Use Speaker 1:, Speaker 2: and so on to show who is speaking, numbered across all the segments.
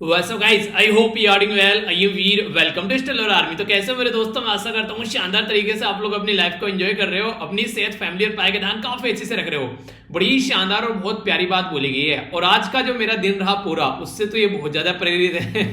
Speaker 1: WhatsApp guys, I hope you are doing well. I am Veer, welcome to Stellar Army. तो कैसे हो मेरे दोस्तों, मैं आशा करता हूँ शानदार तरीके से आप लोग अपनी लाइफ को एंजॉय कर रहे हो, अपनी सेहत, फैमिली और पाए का ध्यान काफी अच्छे से रख रहे हो। बड़ी शानदार और बहुत प्यारी बात बोली गई है। और आज का जो मेरा दिन रहा पूरा, उससे तो ये बहुत ज्यादा प्रेरित है।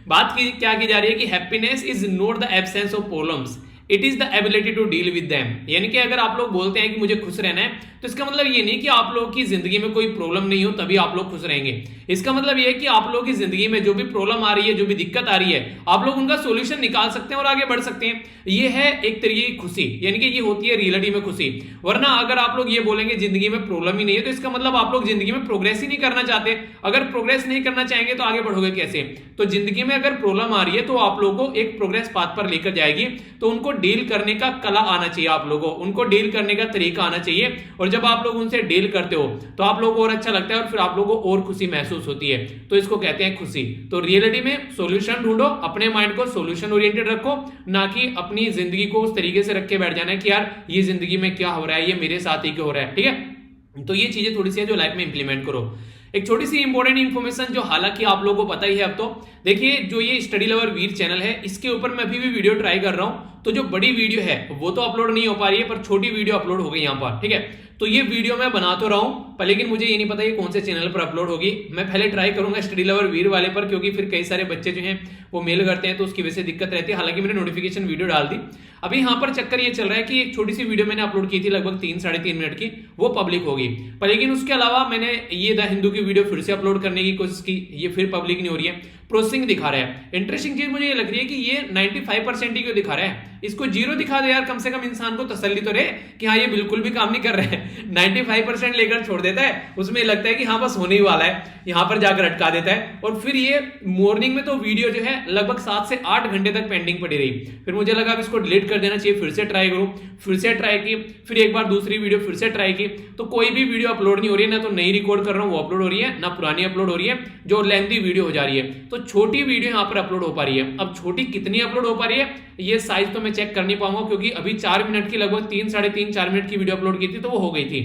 Speaker 1: बात की क्या की जा रही है कि happiness is not the absence of problems, it is the ability to deal with them. यानी कि अगर आप लोग बोलते हैं कि मुझे खुश रहना है, तो इसका मतलब ये नहीं कि आप लोगों की जिंदगी में कोई प्रॉब्लम नहीं हो तभी आप लोग खुश रहेंगे। इसका मतलब ये है कि आप लोगों की जिंदगी में जो भी प्रॉब्लम आ रही है, जो भी दिक्कत आ रही है, आप लोग उनका सोल्यूशन निकाल सकते हैं और आगे बढ़ सकते हैं। ये है एक तरीके की खुशी, यानी कि ये होती है रियलिटी में खुशी। वरना अगर आप लोग ये बोलेंगे जिंदगी में प्रॉब्लम ही नहीं है, तो इसका मतलब आप लोग जिंदगी में प्रोग्रेस ही नहीं करना चाहते। अगर प्रोग्रेस नहीं करना चाहेंगे तो आगे बढ़ोगे कैसे? तो जिंदगी में अगर प्रॉब्लम आ रही है तो आप लोगों को एक प्रोग्रेस पाथ पर लेकर जाएगी, तो उनको डील करने का कला आना चाहिए, आप लोगों को उनको डील करने का तरीका आना चाहिए। और जब आप लोग उनसे डील करते हो तो आप लोगों को और अच्छा लगता है और फिर आप लोगों को और खुशी महसूस होती है। तो इसको कहते हैं खुशी। तो रियलिटी में सॉल्यूशन ढूंढो, अपने माइंड को सॉल्यूशन ओरिएंटेड रखो, ना कि अपनी जिंदगी को उस तरीके से रख के बैठ जाना है कि यार ये जिंदगी में क्या हो रहा है, ये मेरे साथ ही क्यों हो रहा है। ठीक है, तो ये चीजें थोड़ी सी है जो लाइफ में इंप्लीमेंट करो। एक छोटी सी इंपॉर्टेंट इन्फॉर्मेशन जो हालांकि आप लोगों को पता ही है अब तो, देखिए जो ये स्टडी लवर वीर चैनल है, इसके ऊपर मैं अभी भी वीडियो ट्राई कर रहा हूं। तो जो बड़ी वीडियो है वो तो अपलोड नहीं हो पा रही है, पर छोटी वीडियो अपलोड हो गई यहां पर। ठीक है, तो ये वीडियो मैं बना तो रहा हूं, पर लेकिन मुझे ये नहीं पता ये कौन से चैनल पर अपलोड होगी। मैं पहले ट्राई करूंगा स्टडी लवर वीर वाले पर, क्योंकि फिर कई सारे बच्चे जो हैं वो मेल करते हैं तो उसकी वजह से दिक्कत रहती है। हालांकि मैंने नोटिफिकेशन वीडियो डाल दी। अभी यहाँ पर चक्कर ये चल रहा है कि एक छोटी सी वीडियो मैंने अपलोड की थी लगभग 3-3.5 मिनट की, वो पब्लिक होगी। पर लेकिन उसके अलावा मैंने ये द हिंदू की वीडियो फिर से अपलोड करने की कोशिश की, ये फिर पब्लिक नहीं हो रही है, प्रोसेसिंग दिखा रहा है। इंटरेस्टिंग चीज मुझे ये लग रही है कि ये 95% ही क्यों दिखा रहा है, इसको 0 दिखा दे यार, कम से कम इंसान को तसल्ली तो रहे कि हाँ ये बिल्कुल भी काम नहीं कर रहे हैं। 95% लेकर छोड़ देता है, उसमें लगता है कि हाँ बस होने ही वाला है, यहां पर जाकर अटका देता है। और फिर ये मॉर्निंग में तो वीडियो जो है लगभग 7 से 8 घंटे तक पेंडिंग पड़ी रही। फिर मुझे लगा अब इसको डिलीट कर देना चाहिए, फिर से ट्राई करूं, फिर से ट्राई की, फिर एक बार दूसरी वीडियो फिर से ट्राई की, तो कोई भी वीडियो अपलोड नहीं हो रही है। ना तो नई रिकॉर्ड कर रहा हूं वो अपलोड हो रही है, ना पुरानी अपलोड हो रही है, जो लेंथी वीडियो हो जा रही है। तो छोटी वीडियो यहां पर अपलोड हो पा रही है। अब छोटी कितनी अपलोड हो पा रही है ये साइज तो मैं चेक कर नहीं पाऊंगा, क्योंकि अभी 4 मिनट की लगभग 3-3.5-4 मिनट की वीडियो अपलोड की थी तो वो हो गई थी।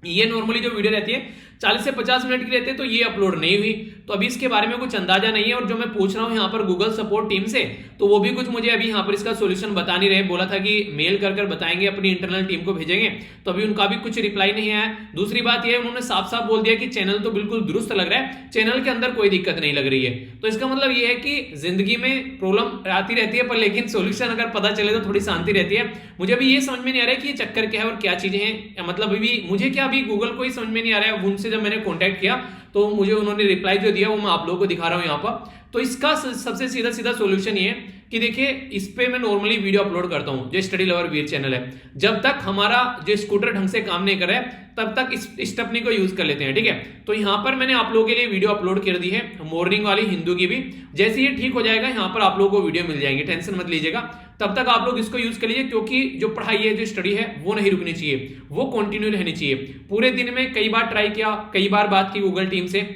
Speaker 1: ये नॉर्मली जो वीडियो रहती है 40 से 50 मिनट की रहती है, तो ये अपलोड नहीं हुई। तो अभी इसके बारे में कुछ अंदाजा नहीं है। और जो मैं पूछ रहा हूं यहाँ पर गूगल सपोर्ट टीम से, तो वो भी कुछ मुझे अभी यहाँ पर इसका सॉल्यूशन बता नहीं रहे। बोला था कि मेल कर बताएंगे, अपनी इंटरनल टीम को भेजेंगे, तो अभी उनका भी कुछ रिप्लाई नहीं आया। दूसरी बात यह, उन्होंने साफ साफ बोल दिया कि चैनल तो बिल्कुल दुरुस्त लग रहा है, चैनल के अंदर कोई दिक्कत नहीं लग रही है। तो इसका मतलब यह है कि जिंदगी में प्रॉब्लम आती रहती है, पर लेकिन सोल्यूशन अगर पता चले तो थोड़ी शांति रहती है। मुझे अभी ये समझ में नहीं आ रहा है कि ये चक्कर क्या है और क्या चीजें हैं, मतलब अभी मुझे क्या, अभी गूगल को ही समझ में नहीं आ रहा है। उनसे जब मैंने कॉन्टैक्ट किया तो मुझे उन्होंने रिप्लाई जो दिया वो मैं आप लोगों को दिखा रहा हूं यहां पर। तो इसका सबसे सीधा सीधा सॉल्यूशन ये है कि देखिए, इस पे मैं नॉर्मली वीडियो अपलोड करता हूं, जो स्टडी लवर वीर चैनल है। जब तक हमारा जो स्कूटर ढंग से काम नहीं कर रहा है तब तक इस स्टेपनी को यूज कर लेते हैं। ठीक है, तो यहां पर मैंने आप लोगों के लिए वीडियो अपलोड कर दी है, मॉर्निंग वाली हिंदू की भी। जैसे ये ठीक हो जाएगा यहां पर आप लोगों को वीडियो मिल जाएंगे, टेंशन मत लीजिएगा। तब तक आप लोग इसको यूज कर लीजिए, क्योंकि जो पढ़ाई है, जो स्टडी है, वो नहीं रुकनी चाहिए, वो कंटिन्यू रहनी चाहिए। पूरे दिन में कई बार ट्राई किया, कई बार बात की गूगल टीम से,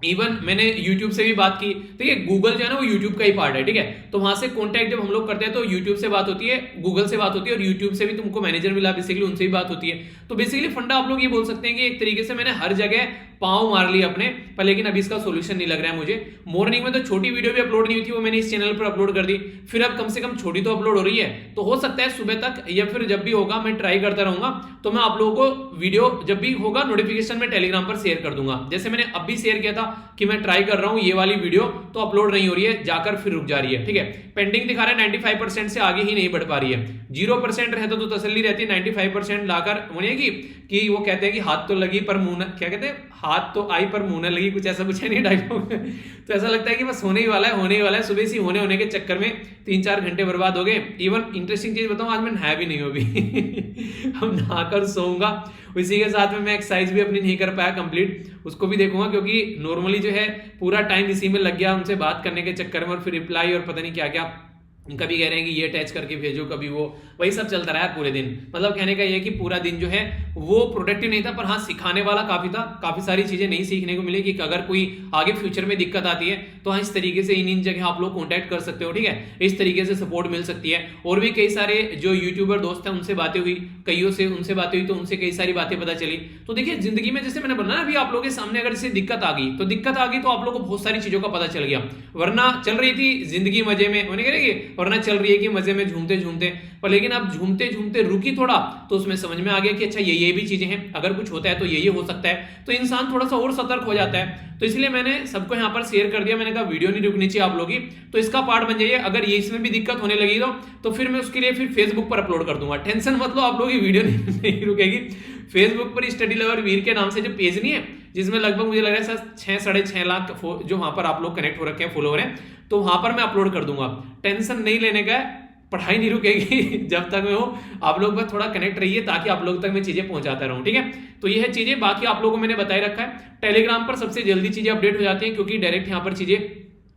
Speaker 1: इवन मैंने YouTube से भी बात की। ठीक है, गूगल जो है ना वो YouTube का ही पार्ट है। ठीक है, तो वहां से कांटेक्ट जब हम लोग करते हैं तो YouTube से बात होती है, गूगल से बात होती है, और YouTube से भी तुमको मैनेजर मिला बेसिकली, उनसे भी बात होती है। तो बेसिकली फंडा आप लोग ये बोल सकते हैं कि एक तरीके से मैंने हर जगह पांव मार लिया अपने, पर लेकिन अभी इसका सॉल्यूशन नहीं लग रहा है मुझे। मॉर्निंग में तो छोटी वीडियो भी अपलोड नहीं हुई थी, वो मैंने इस चैनल पर अपलोड कर दी। फिर अब कम से कम छोटी तो अपलोड हो रही है, तो हो सकता है सुबह तक या फिर जब भी होगा मैं ट्राई करता रहूंगा। तो मैं आप लोगों को वीडियो जब भी होगा नोटिफिकेशन में टेलीग्राम पर शेयर कर दूंगा। जैसे मैंने अब भी शेयर किया था कि मैं ट्राई कर रहा हूं ये वाली वीडियो, तो अपलोड नहीं हो रही है, जाकर फिर रुक जा रही है। ठीक है, पेंडिंग दिखा रहा है, 95% से आगे ही नहीं बढ़ पा रही है। 0% रहता तो तसल्ली रहती है, 95% लाकर होने की वो कहते हैं कि हाथ तो लगी पर मुंह, क्या कहते हैं, हाथ तो आई पर मुंह न लगी, कुछ ऐसा कुछ है नहीं डायलॉग। तो ऐसा लगता है कि बस होने ही वाला है, होने ही वाला है। सुबह से होने के चक्कर में 3-4 घंटे बर्बाद हो गए। इवन इंटरेस्टिंग चीज बताऊं, आज मैं नहाया भी नहीं हूं अभी। हम नहाकर सोऊंगा। इसी के साथ में मैं एक्सरसाइज भी अपनी नहीं कर पाया कंप्लीट, उसको भी देखूंगा, क्योंकि नॉर्मली जो है पूरा टाइम इसी में लग गया उनसे बात करने के चक्कर में, और फिर रिप्लाई और पता नहीं क्या क्या। कभी कह रहे हैं कि ये अटैच करके भेजो, कभी वो, वही सब चलता रहा है पूरे दिन। मतलब कहने का ये है कि पूरा दिन जो है वो प्रोडक्टिव नहीं था, पर हाँ सिखाने वाला काफी था, काफी सारी चीजें नई सीखने को मिली कि अगर कोई आगे फ्यूचर में दिक्कत आती है तो हाँ इस तरीके से इन जगह आप लोग कॉन्टैक्ट कर सकते हो, ठीक है, इस तरीके से सपोर्ट मिल सकती है। और भी कई सारे जो यूट्यूबर दोस्त हैं उनसे बातें हुई, कईयों से उनसे बातें हुई, तो उनसे कई सारी बातें पता चली। तो देखिए जिंदगी में जैसे मैंने बोला ना, अभी आप लोगों के सामने अगर जैसे दिक्कत आ गई तो आप लोग को बहुत सारी चीजों का पता चल गया। वरना चल रही थी जिंदगी मजे में, मैंने कह रही वरना चल रही है कि मजे में झूमते झूमते, पर लेकिन अब झूमते झूमते रुकी थोड़ा तो उसमें समझ में आ गया कि अच्छा ये भी चीजें हैं, अगर कुछ होता है तो ये हो सकता है, तो इंसान थोड़ा सा और सतर्क हो जाता है। तो इसलिए मैंने सबको यहाँ पर शेयर कर दिया, मैंने कहा वीडियो नहीं रुकनी चाहिए आप लोगों की, तो इसका पार्ट बन जाइए। अगर ये इसमें भी दिक्कत होने लगी तो फिर मैं उसके लिए फिर फेसबुक पर अपलोड कर दूंगा, टेंशन मत लो, आप लोगों की वीडियो नहीं रुकेगी। फेसबुक पर स्टडी लवर वीर के नाम से जो पेज नहीं है, जिसमें लगभग मुझे लग रहा है 6-6.5 लाख जो वहां पर आप लोग कनेक्ट हो रखे हैं, फॉलोअर हैं, तो वहां पर मैं अपलोड कर दूंगा। टेंशन नहीं लेने का है, पढ़ाई नहीं रुकेगी जब तक मैं हूं, आप लोग बस थोड़ा कनेक्ट रहिए ताकि आप लोग तक मैं चीजें पहुंचाता रहूं, ठीक है। तो ये है चीजें, बाकी आप लोगों को मैंने बताए रखा है। टेलीग्राम पर सबसे जल्दी चीजें अपडेट हो जाती हैं क्योंकि डायरेक्ट यहाँ पर चीजें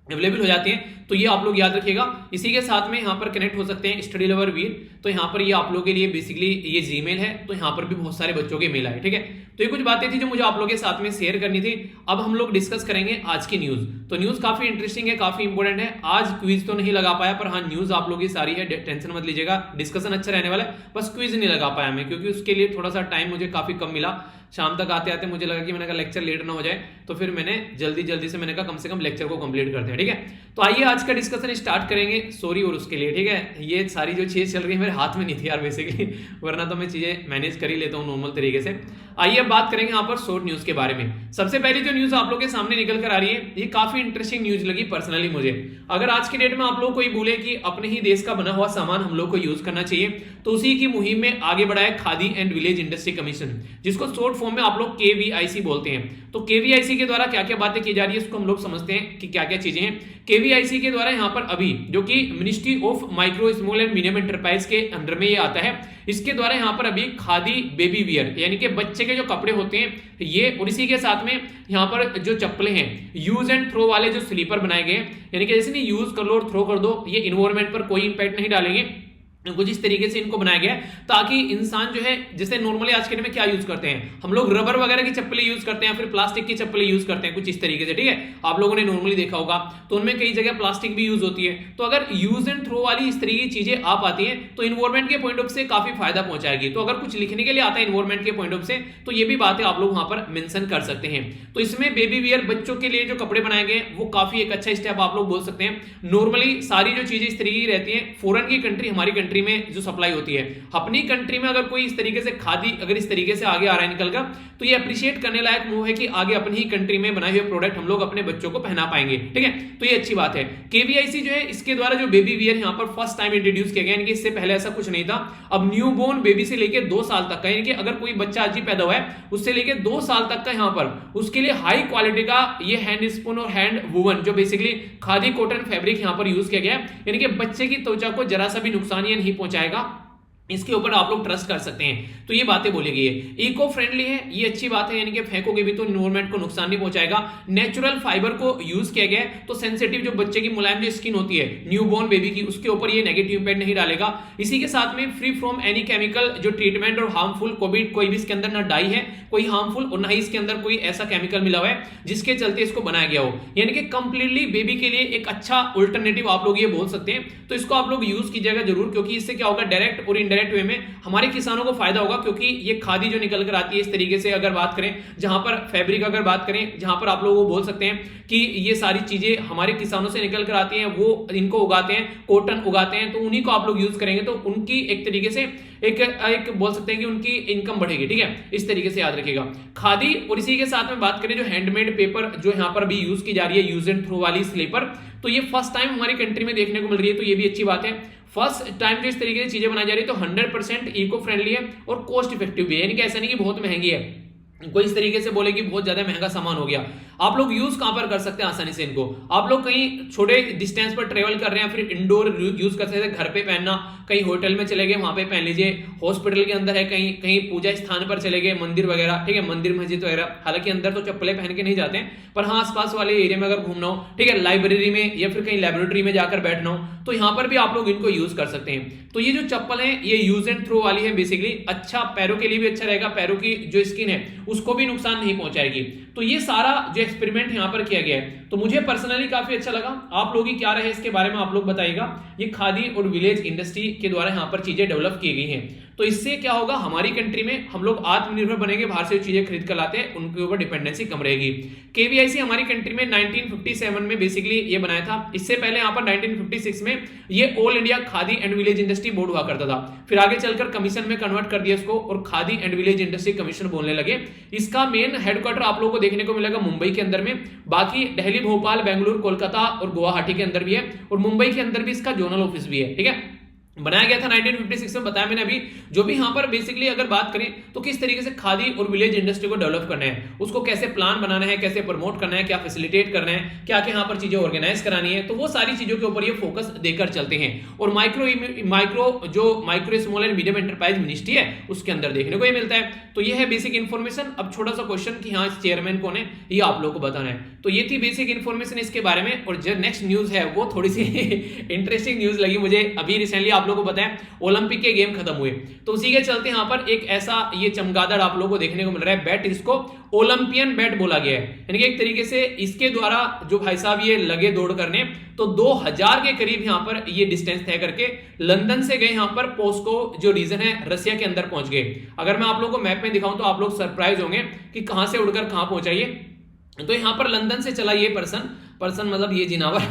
Speaker 1: अवेलेबल हो जाती हैं, तो ये आप लोग याद रखिएगा। इसी के साथ में यहाँ पर कनेक्ट हो सकते हैं स्टडी लवर वीर, तो यहाँ पर ये आप लोगों के लिए बेसिकली ये जीमेल है, तो यहाँ पर भी बहुत सारे बच्चों के मेल आए, ठीक है। तो ये कुछ बातें थी जो मुझे आप लोगों के साथ में शेयर करनी थी। अब हम लोग डिस्कस करेंगे आज की न्यूज। तो न्यूज काफी इंटरेस्टिंग है, काफी इंपोर्टेंट है। आज क्विज तो नहीं लगा पाया, पर हाँ न्यूज आप लोगों की सारी है, टेंशन मत लीजिएगा, डिस्कशन अच्छा रहने वाला है। बस क्विज नहीं लगा पाया मैं, क्योंकि उसके लिए थोड़ा सा टाइम मुझे काफी कम मिला। शाम तक आते आते मुझे लगा कि मैंने कहा लेक्चर लेट ना हो जाए, तो फिर मैंने जल्दी से मैंने कहा कम से कम लेक्चर को कंप्लीट करते हैं, ठीक है। तो आइए आज का डिस्कशन स्टार्ट करेंगे। सॉरी और उसके लिए, ठीक है, ये सारी जो चीजें चल रही है मेरे हाथ में नहीं थी यार बेसिकली, वरना तो मैं चीजें मैनेज कर ही लेता हूँ नॉर्मल तरीके से। आइए अब बात करेंगे यहाँ पर शॉर्ट न्यूज के बारे में। सबसे पहली जो न्यूज आप लोग के सामने निकल कर आ रही है, ये काफी इंटरेस्टिंग न्यूज लगी पर्सनली मुझे। अगर आज के डेट में आप लोग कोई बोले कि अपने ही देश का बना हुआ सामान हम लोग को यूज करना चाहिए, तो उसी की मुहिम में आगे बढ़ा है khadi and village industry commission, जिसको शॉर्ट फॉर्म में आप लोग KVIC बोलते हैं। तो KVIC के द्वारा क्या क्या बातें की जा रही है इसको हम लोग समझते हैं कि क्या क्या चीजें हैं। KVIC के द्वारा यहाँ पर अभी जो कि ministry of micro small and medium enterprise के अंडर में ये आता है, इसके द्वारा यहाँ पर अभी खादी बेबी वियर यानी कि बच्चे के जो कपड़े होते हैं ये, और इसी के साथ में यहाँ पर जो चप्पलें हैं यूज एंड थ्रो वाले जो स्लीपर बनाए गए, यानी कि जैसे नहीं यूज कर लो और थ्रो कर दो, ये इन्वायरमेंट पर कोई इंपैक्ट नहीं डालेंगे, कुछ इस तरीके से इनको बनाया गया है ताकि इंसान जो है, जैसे नॉर्मली आज के दिन में क्या यूज करते हैं हम लोग, रबर वगैरह की चप्पलें यूज करते हैं, फिर प्लास्टिक की चप्पलें यूज करते हैं कुछ इस तरीके से, ठीक है, आप लोगों ने नॉर्मली देखा होगा, तो उनमें कई जगह प्लास्टिक भी यूज होती है। तो अगर यूज एंड थ्रो वाली इस तरीके की चीजें आ पाती हैं तो इन्वायरमेंट के पॉइंट ऑफ से काफी फायदा पहुंचाएगी। तो अगर कुछ लिखने के लिए आता है इन्वायरमेंट के पॉइंट ऑफ से, तो ये भी बातें आप लोग वहां पर मेंशन कर सकते हैं। तो इसमें बेबी वियर बच्चों के लिए जो कपड़े बनाए गए वो काफी एक अच्छा स्टेप आप लोग बोल सकते हैं। नॉर्मली सारी जो चीजें इस तरीके की रहती है, फॉरेन की कंट्री हमारी कंट्री में जो सप्लाई होती है, अपनी कंट्री में अगर कोई इस तरीके से खादी अगर इस तरीके से आगे आ रहा है निकल कर, तो ये अप्रिशिएट करने लायक मूव है कि आगे अपनी ही कंट्री में बनाए हुए प्रोडक्ट हम लोग अपने बच्चों को पहना पाएंगे, ठीक है। तो ये अच्छी बात है। KVIC जो है इसके द्वारा जो बेबी वियर यहाँ पर फर्स्ट टाइम इंट्रोड्यूस किया गया, यानी कि इससे पहले ऐसा कुछ नहीं था। अब न्यू बोर्न बेबी से लेकर 2 साल तक का, यानी कि अगर कोई बच्चा आज ही पैदा हुआ है उससे लेकर 2 साल तक का यहाँ पर उसके लिए हाई क्वालिटी का ये हैंड स्पून और हैंड वुवन जो बेसिकली खादी कॉटन फैब्रिक यहाँ पर यूज किया गया, यानी कि बच्चे की त्वचा को जरा सा भी नुकसान ये नहीं पहुंचाएगा, इसके ऊपर आप लोग ट्रस्ट कर सकते हैं। तो ये बातें बोली गई है। इको फ्रेंडली है, ये अच्छी बात है, यानी कि फेंकोगे भी तो एनवायरनमेंट को नुकसान नहीं पहुंचाएगा। नेचुरल फाइबर को यूज किया गया है, तो सेंसिटिव जो बच्चे की मुलायम जो स्किन होती है न्यूबॉर्न बेबी की, उसके ऊपर ये नेगेटिव इंपैक्ट नहीं डालेगा। इसी के साथ में फ्री फ्रॉम एनी केमिकल जो ट्रीटमेंट और हार्मफुल, कोई भी इसके अंदर ना डाई है कोई हार्मफुल और ना ही इसके अंदर कोई ऐसा केमिकल मिला हुआ है जिसके चलते इसको बनाया गया हो, यानी कि कंप्लीटली बेबी के लिए एक अच्छा अल्टरनेटिव आप लोग ये बोल सकते हैं। तो इसको आप लोग यूज कीजिएगा जरूर, क्योंकि इससे क्या होगा, डायरेक्ट और इनडायरेक्ट वे में हमारे किसानों को फायदा होगा, क्योंकि ये खादी जो निकल कर आती है इस तरीके से, अगर बात करें जहां पर फैब्रिक अगर बात करें जहां पर आप लोग वो बोल सकते हैं कि ये सारी चीजें हमारे किसानों से निकल कर आती हैं, वो इनको उगाते हैं, कॉटन उगाते हैं, तो उन्हीं को आप लोग यूज करेंगे तो उनकी एक तरीके से एक बोल सकते हैं कि उनकी इनकम बढ़ेगी, ठीक है, इस तरीके से याद रखिएगा खादी। और इसी के साथ में बात करें जो हैंडमेड पेपर जो यहाँ पर भी यूज की जा रही है, यूज एंड थ्रो वाली स्लीपर, तो ये फर्स्ट टाइम हमारी कंट्री में देखने को मिल रही है, तो ये भी अच्छी बात है। फर्स्ट टाइम जो इस तरीके से चीजें बनाई जा रही है तो 100% इको फ्रेंडली है और कॉस्ट इफेक्टिव भी है, यानी कि ऐसा नहीं कि बहुत महंगी है, कोई इस तरीके से बोले कि बहुत ज्यादा महंगा सामान हो गया, आप लोग यूज कहां पर कर सकते हैं आसानी से इनको? आप लोग कहीं छोटे डिस्टेंस पर ट्रेवल कर रहे हैं, फिर इंडोर यूज कर सकते हैं, घर पे पहनना, कहीं होटल में चले गए वहां पे पहन लीजिए, हॉस्पिटल के अंदर है, कहीं कहीं पूजा स्थान पर चले गए, मंदिर वगैरह, ठीक है, मंदिर मस्जिद वगैरह, हालांकि अंदर तो चप्पलें पहन के नहीं जाते हैं, पर हाँ आसपास वाले एरिया में अगर घूमना हो, ठीक है, लाइब्रेरी में या फिर कहीं लेबोरेटरी में जाकर बैठना हो, तो यहां पर भी आप लोग इनको यूज कर सकते हैं। तो ये जो चप्पल है ये यूज एंड थ्रो वाली है, बेसिकली अच्छा, पैरों के लिए भी अच्छा रहेगा, पैरों की जो स्किन है उसको भी नुकसान नहीं पहुंचाएगी। तो ये सारा जो एक्सपेरिमेंट यहां पर किया गया है, तो मुझे पर्सनली काफी अच्छा लगा। आप लोग की क्या रहे इसके बारे में आप लोग बताइएगा। ये खादी और विलेज इंडस्ट्री के द्वारा यहां पर चीजें डेवलप की गई हैं, तो इससे क्या होगा, हमारी कंट्री में हम लोग आत्मनिर्भर बनेंगे, बाहर से चीजें खरीद कर लाते हैं, उनके ऊपर डिपेंडेंसी कम रहेगी। केवीआईसी हमारी कंट्री में 1957 में बेसिकली ये बनाया था। इससे पहले यहां पर 1956 में ये all India khadi and village industry board हुआ करता था, फिर आगे चलकर कमीशन में कन्वर्ट कर दिया इसको और khadi and village industry commission बोलने लगे। इसका मेन हेडक्वार्टर आप लोगों को देखने को मिलेगा मुंबई के अंदर में, बाकी दिल्ली, भोपाल, बेंगलुरु, कोलकाता और गुवाहाटी के अंदर भी है, और मुंबई के अंदर भी इसका जोनल ऑफिस भी है, ठीक है। बनाया गया था 1956 में, बताया मैंने अभी। जो भी यहां पर बेसिकली अगर बात करें तो किस तरीके से खादी और विलेज इंडस्ट्री को डेवलप करना है, उसको कैसे प्लान बनाना है, कैसे प्रमोट करना है, क्या फैसिलिटेट करना है, क्या क्या यहां पर चीजें ऑर्गेनाइज करानी है, तो वो सारी चीजों के ऊपर ये फोकस देकर चलते हैं। और micro small and medium enterprise ministry है उसके अंदर देखने को ये मिलता है। तो ये है बेसिक इन्फॉर्मेशन। अब छोटा सा क्वेश्चन कि हाँ चेयरमैन कौन है, ये आप लोगों को बताना है। तो ये थी बेसिक इन्फॉर्मेशन इसके बारे में। और जो नेक्स्ट न्यूज है वो थोड़ी सी इंटरेस्टिंग न्यूज लगी मुझे। अभी रिसेंटली आप लोगों को बताया ओलंपिक के गेम खत्म हुए, तो उसी के चलते यहां पर एक ऐसा ये चमगादड़ आप लोगों को देखने को मिल रहा है बैट, इसको ओलंपियन बैट बोला गया है। यानी कि एक तरीके से इसके द्वारा जो भाई साहब ये लगे दौड़ करने, तो 2000 के करीब यहां पर ये डिस्टेंस तय करके लंदन से गए यहां पर पोस्को जो रीजन है रसिया के अंदर पहुंच गए। अगर मैं आप लोगों को मैप में दिखाऊं तो आप लोग सरप्राइज होंगे कि कहां से उड़कर कहां पहुंचा ये। तो यहां पर लंदन से चला ये पर्सन मतलब ये जिनावर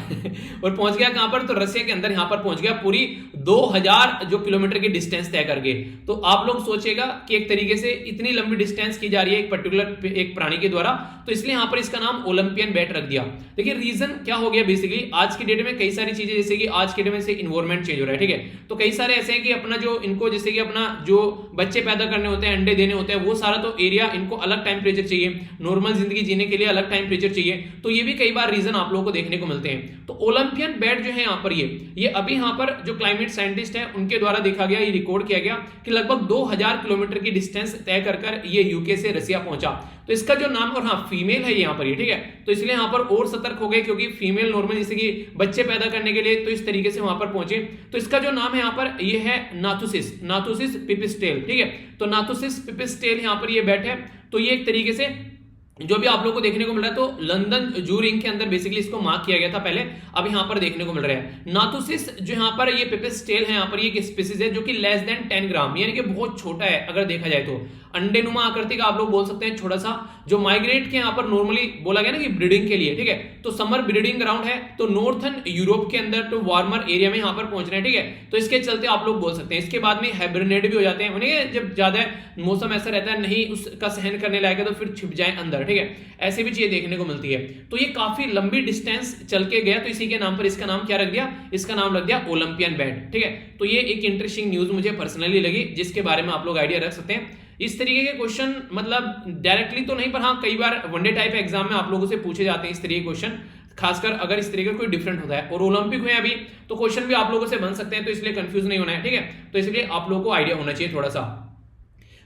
Speaker 1: और पहुंच गया कहां पर, तो रसिया के अंदर यहां पर पहुंच गया, पूरी 2000 जो किलोमीटर की डिस्टेंस तय करके। तो आप लोग सोचेगा कि एक तरीके से इतनी लंबी डिस्टेंस की जा रही है एक पर्टिकुलर एक प्राणी के द्वारा, तो इसलिए यहां पर इसका नाम ओलंपियन बैट रख दिया। देखिए रीजन क्या हो गया, बेसिकली आज की डेट में कई सारी चीजें, जैसे कि आज के डेट में से इन्वायरमेंट चेंज हो रहा है, ठीक है, तो कई सारे ऐसे हैं कि अपना जो इनको जैसे कि अपना जो बच्चे पैदा करने होते हैं, अंडे देने होते हैं, वो सारा तो एरिया इनको अलग टेम्परेचर चाहिए, नॉर्मल जिंदगी जीने के लिए अलग टेम्परेचर चाहिए, तो ये भी कई बार रीजन आप लोगों को देखने को मिलते हैं। तो ओलंपियन बैट जो है यहाँ पर ये अभी यहाँ पर जो क्लाइमेट साइंटिस्ट है उनके द्वारा देखा गया, ये रिकॉर्ड किया गया कि लगभग 2000 किलोमीटर की डिस्टेंस तय कर ये यूके से रसिया पहुंचा। तो इसका जो नाम, और हाँ फीमेल है यहाँ पर ये, ठीक है, तो इसलिए यहाँ पर और सतर्क हो गए क्योंकि फीमेल नॉर्मल जैसे कि बच्चे पैदा करने के लिए तो इस तरीके से वहां पर पहुंचे। तो इसका जो नाम है यहाँ पर ये है नाथुसिस पिपिस्टेल, ठीक है, तो नाथुसिस पिपिस्टेल यहाँ पर ये बैट है। तो ये एक तरीके से जो भी आप लोगों को देखने को मिल रहा है, तो लंदन जू रिंग के अंदर बेसिकली इसको मार्क किया गया था पहले, अब यहां पर देखने को मिल रहा है। नाथुसिस जो यहां पर ये पिपिस्टेल है, यहां पर ये एक स्पीसीज है जो कि लेस देन 10 ग्राम, यानी कि बहुत छोटा है अगर देखा जाए तो, अंडेनुमा आकृति का आप लोग बोल सकते हैं, छोटा सा, जो माइग्रेट के यहां पर नॉर्मली बोला गया ना कि ब्रीडिंग के लिए, ठीक है, तो समर ब्रीडिंग ग्राउंड है, तो नॉर्थन यूरोप के अंदर तो वार्मर एरिया में यहां पर पहुंच रहे हैं, ठीक है, तो इसके चलते आप लोग बोल सकते हैं। इसके बाद में हाइबरनेट भी हो जाते हैं, उन्हें जब ज्यादा मौसम ऐसा रहता है नहीं उसका सहन करने लायक है तो फिर छिप जाए अंदर, ठीक है, ऐसे भी चीजें देखने को मिलती है। तो ये काफी लंबी डिस्टेंस चल के गया, तो इसी के नाम पर इसका नाम क्या रख दिया, इसका नाम रख दिया ओलंपियन बैट, ठीक है। तो ये एक इंटरेस्टिंग न्यूज मुझे पर्सनली लगी जिसके बारे में आप लोग आइडिया रख सकते हैं। इस तरीके के क्वेश्चन मतलब डायरेक्टली तो नहीं, पर हाँ कई बार वनडे टाइप एग्जाम में आप लोगों से पूछे जाते हैं इस तरीके के क्वेश्चन, खासकर अगर इस तरीके का कोई डिफरेंट होता है। और ओलंपिक हुए अभी तो क्वेश्चन भी आप लोगों से बन सकते हैं, तो इसलिए कंफ्यूज नहीं होना है, ठीक है, तो इसलिए आप लोगों को आइडिया होना चाहिए थोड़ा सा।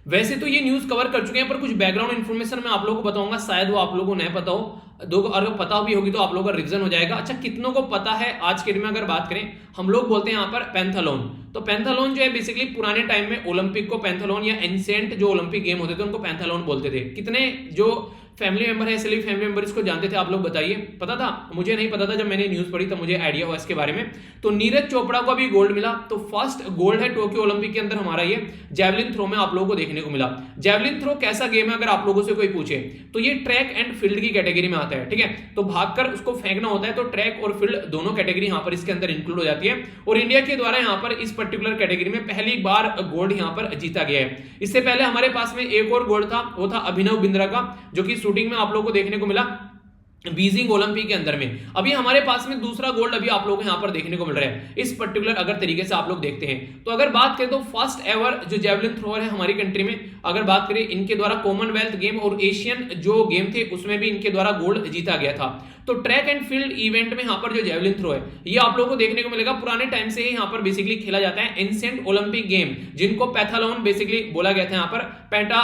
Speaker 1: वैसे तो ये न्यूज कवर कर चुके हैं, पर कुछ बैकग्राउंड इन्फॉर्मेशन मैं आप लोगों को बताऊंगा, शायद वो आप लोगों को नहीं पता हो, अगर पता भी होगी तो आप लोगों का रिवीजन हो जाएगा। अच्छा कितनों को पता है, आज के दिन में अगर बात करें, हम लोग बोलते हैं यहाँ पर पैंथालोन, तो पैंथालोन जो है बेसिकली पुराने टाइम में ओलंपिक को पैंथालोन या एंशिएंट जो ओलंपिक गेम होते थे उनको पैंथालोन बोलते थे। कितने जो फैमिली मेंबर है, सिली फैमिली मेंबर इसको जानते थे आप लोग बताइए, पता था? मुझे नहीं पता था, जब मैंने न्यूज पढ़ी तब मुझे आइडिया हुआ इसके बारे में। तो नीरज चोपड़ा को भी गोल्ड मिला, तो फर्स्ट गोल्ड है टोक्यो ओलंपिक के अंदर हमारा ये जैवलिन थ्रो में आप लोगों को देखने को मिला। जैवलिन थ्रो कैसा गेम है अगर आप लोगों से कोई पूछे तो ये ट्रैक एंड फील्ड की कैटेगरी में आता है, ठीक है, तो भागकर उसको फेंकना होता है, तो ट्रैक और फील्ड दोनों कैटेगरी यहाँ पर इसके अंदर इंक्लूड हो जाती है। और इंडिया के द्वारा यहाँ पर इस पर्टिकुलर कैटेगरी में पहली बार गोल्ड यहाँ पर जीता गया है। इससे पहले हमारे पास में एक और गोल्ड था, वो था अभिनव बिंद्रा का, जो कि शूटिंग में आप लोगों को देखने को मिला। बीजिंग ओलंपिक के अंदर में। अभी हमारे पास में दूसरा गोल्ड अभी आप लोगों को यहां पर देखने को मिल रहा है इस पर्टिकुलर अगर तरीके से आप लोग देखते हैं। तो अगर बात करें तो फर्स्ट एवर जो जेवलिन थ्रोअर है हमारी कंट्री में, अगर बात करें इनके द्वारा कॉमनवेल्थ गेम और एशियन जो गेम थे उसमें भी इनके द्वारा गोल्ड जीता गया था। तो ट्रैक एंड फील्ड इवेंट में यहां पर जो जेवलिन थ्रो है ये आप लोगों को देखने को मिलेगा। पुराने टाइम से ही यहां पर बेसिकली खेला जाता है एंशिएंट ओलंपिक गेम, जिनको पैथालोन बेसिकली बोला गया था। यहां पर पैटा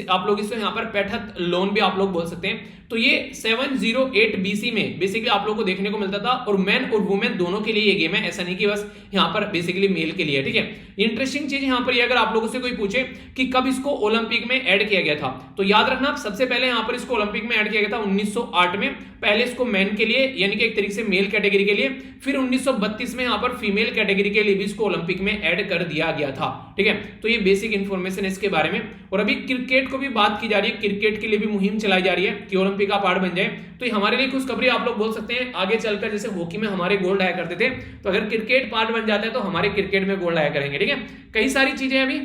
Speaker 1: आप लोग इसको यहां पर पैथालोन भी आप लोग बोल सकते हैं। तो ये 708 बीसी में बेसिकली आप लोग को देखने को मिलता था, और मैन और वुमेन दोनों के लिए ये गेम है, ऐसा नहीं कि बस यहां पर बेसिकली मेल के लिए। ठीक है, इंटरेस्टिंग चीज यहां पर ये अगर आप लोगों से कोई पूछे कि कब इसको ओलंपिक में ऐड किया गया था, तो याद रखना सबसे पहले यहां पर इसको ओलंपिक में ऐड किया गया था 1908 में। पहले इसको मैन के लिए यानी कि एक तरीके से मेल कैटेगरी के लिए, फिर 1932 में यहां पर फीमेल कैटेगरी के लिए भी इसको ओलंपिक में ऐड कर दिया गया था। ठीक है, तो ये बेसिक इंफॉर्मेशन इसके बारे में। और अभी क्रिकेट को भी बात की जा रही है, क्रिकेट के लिए भी मुहिम चलाई जा रही है कि ओलंपिक का पार्ट बन जाए। तो ये हमारे लिए खुशखबरी आप लोग बोल सकते हैं। आगे चलकर जैसे हॉकी में हमारे गोल्ड आया करते थे, तो अगर क्रिकेट पार्ट बन जाता है तो हमारे क्रिकेट में गोल्ड आया करेंगे। ठीक है, कई सारी चीजें अभी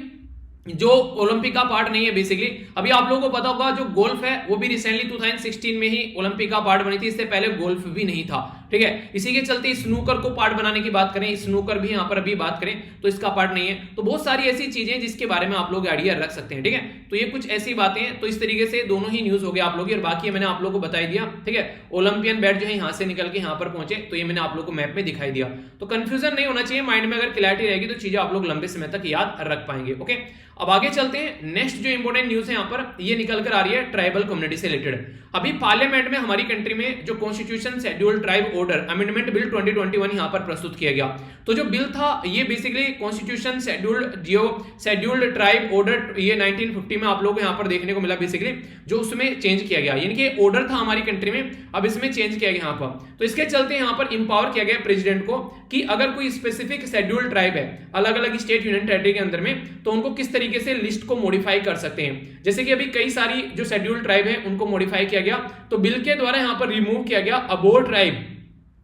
Speaker 1: जो ओलंपिक का पार्ट नहीं है बेसिकली। अभी आप लोगों को पता होगा जो गोल्फ है वो भी रिसेंटली 2016 में ही ओलंपिक का पार्ट बनी थी, इससे पहले गोल्फ भी नहीं था। ठीक है, इसी के चलते स्नूकर को पार्ट बनाने की बात करें, स्नूकर भी यहां पर अभी बात करें तो इसका पार्ट नहीं है। तो बहुत सारी ऐसी चीजें जिसके बारे में आप लोग आइडिया रख सकते हैं। ठीक है, तो ये कुछ ऐसी बातें हैं। तो इस तरीके से दोनों ही न्यूज हो गया आप लोग, और बाकी मैंने आप लोग को बता दिया। ठीक है, ओलंपियन बैट जो है यहां से निकल के यहां पर पहुंचे, तो ये मैंने आप लोग को मैप में दिखाई दिया। तो कंफ्यूजन नहीं होना चाहिए, माइंड में अगर क्लैरिटी रहेगी तो चीजें आप लोग लंबे समय तक याद रख पाएंगे। ओके, अब आगे चलते हैं। नेक्स्ट जो इंपॉर्टेंट न्यूज है यहां पर ये निकल कर आ रही है ट्राइबल कम्युनिटी से रिलेटेड। अभी पार्लियामेंट में हमारी कंट्री में जो constitution schedule tribe order amendment bill 2021 यहां पर प्रस्तुत किया गया। तो जो बिल था ये basically constitution scheduled tribe order ये 1950 में आप लोगों को यहां पर देखने को मिला बेसिकली, जो उसमें चेंज किया गया, यानी कि ऑर्डर था हमारी कंट्री में, अब इसमें चेंज किया गया यहां पर। तो इसके चलते यहां पर इंपावर किया गया प्रेसिडेंट को कि अगर कोई स्पेसिफिक शेड्यूल्ड ट्राइब है अलग अलग स्टेट यूनियन टेरिटरी के अंदर में, तो उनको किस तरीके से लिस्ट को मॉडिफाई कर सकते हैं। जैसे कि अभी कई सारी जो शेड्यूल्ड ट्राइब है उनको मॉडिफाई किया गया, तो बिल के द्वारा यहां पर रिमूव किया गया Abor tribe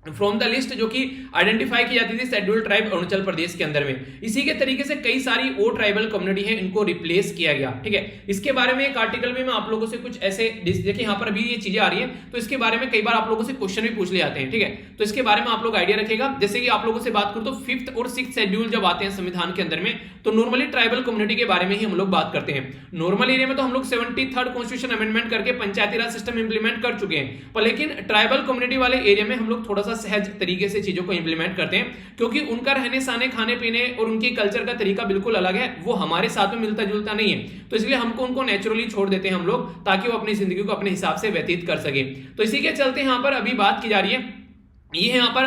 Speaker 1: from the list, जो कि आइडेंटिफाई की जाती थी शेड्यूल ट्राइब अरुणाचल प्रदेश के अंदर में। इसी के तरीके से कई सारी और ट्राइबल कम्युनिटी है इनको रिप्लेस किया गया। ठीक है, इसके बारे में एक आर्टिकल में मैं आप लोगों से कुछ ऐसे देखिए यहां पर अभी ये चीजें आ रही हैं, तो इसके बारे में कई बार आप लोगों से क्वेश्चन भी पूछ ले जाते हैं। ठीक है, तो इसके बारे में आप लोग आइडिया रखेगा। जैसे कि आप लोगों से बात करूं तो 5th और 6th शेड्यूल जब आते हैं संविधान के अंदर में, तो नॉर्मली ट्राइबल कम्युनिटी के बारे में ही हम लोग बात करते हैं। नॉर्मल एरिया में तो हम लोग 73rd कॉन्स्टिट्यूशन अमेंडमेंट करके पंचायती राज सिस्टम इंप्लीमेंट कर चुके हैं, पर लेकिन ट्राइबल कम्युनिटी वाले एरिया में हम लोग थोड़ा सा सहज तरीके से चीजों को इंप्लीमेंट करते हैं, क्योंकि उनका रहने सहने खाने पीने और उनकी कल्चर का तरीका बिल्कुल अलग है, वो हमारे साथ में मिलता जुलता नहीं है। तो इसलिए हमको उनको नेचुरली छोड़ देते हैं हम लोग, ताकि वो अपनी जिंदगी को अपने हिसाब से व्यतीत कर सके। तो इसी के चलते यहां पर अभी बात की जा रही है, ये है यहाँ पर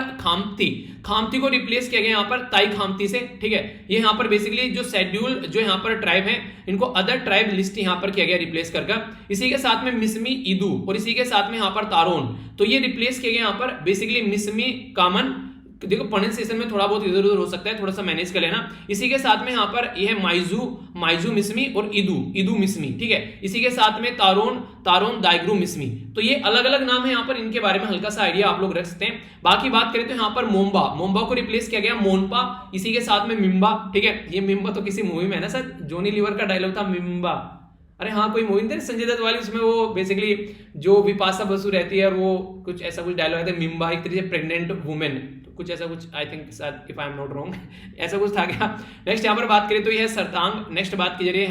Speaker 1: खामती को रिप्लेस किया गया यहाँ पर ताई खामती से। ठीक है, ये यहाँ पर बेसिकली जो शेड्यूल जो यहाँ पर ट्राइब है इनको अदर ट्राइब लिस्ट यहाँ पर किया गया रिप्लेस कर। इसी के साथ में मिसमी ईदू और इसी के साथ में यहाँ पर तारोन, तो ये रिप्लेस किया गया यहाँ पर बेसिकली मिसमी कामन। देखो प्रोनाउंसिएशन में थोड़ा बहुत इधर उधर हो सकता है, थोड़ा सा मैनेज कर लेना। इसी के साथ में यहाँ पर यह है माइजू मिसमी और ईदू मिसमी। ठीक है, इसी के साथ में तारोन दाइग्रू मिसमी। तो ये अलग अलग नाम है यहाँ पर, इनके बारे में हल्का सा आइडिया आप लोग रख सकते हैं। बाकी बात करें तो यहाँ पर मोम्बा को रिप्लेस किया गया मोनपा, इसी के साथ में मिम्बा। ठीक है, ये मिम्बा तो किसी मूवी में है ना सर, जॉनी लीवर का डायलॉग था मिम्बा। अरे हाँ, कोई मूवी थी संजय दत्त वाली, उसमें वो बेसिकली जो विपाशा बसु रहती है और वो कुछ ऐसा कुछ डायलॉग है मिम्बा, एक तरीके से प्रेग्नेंट वुमेन, कुछ ऐसा कुछ, I think if I am not wrong ऐसा कुछ था क्या। नेक्स्ट यहाँ पर बात करें तो ये है सरतांग। नेक्स्ट बात की जा रही है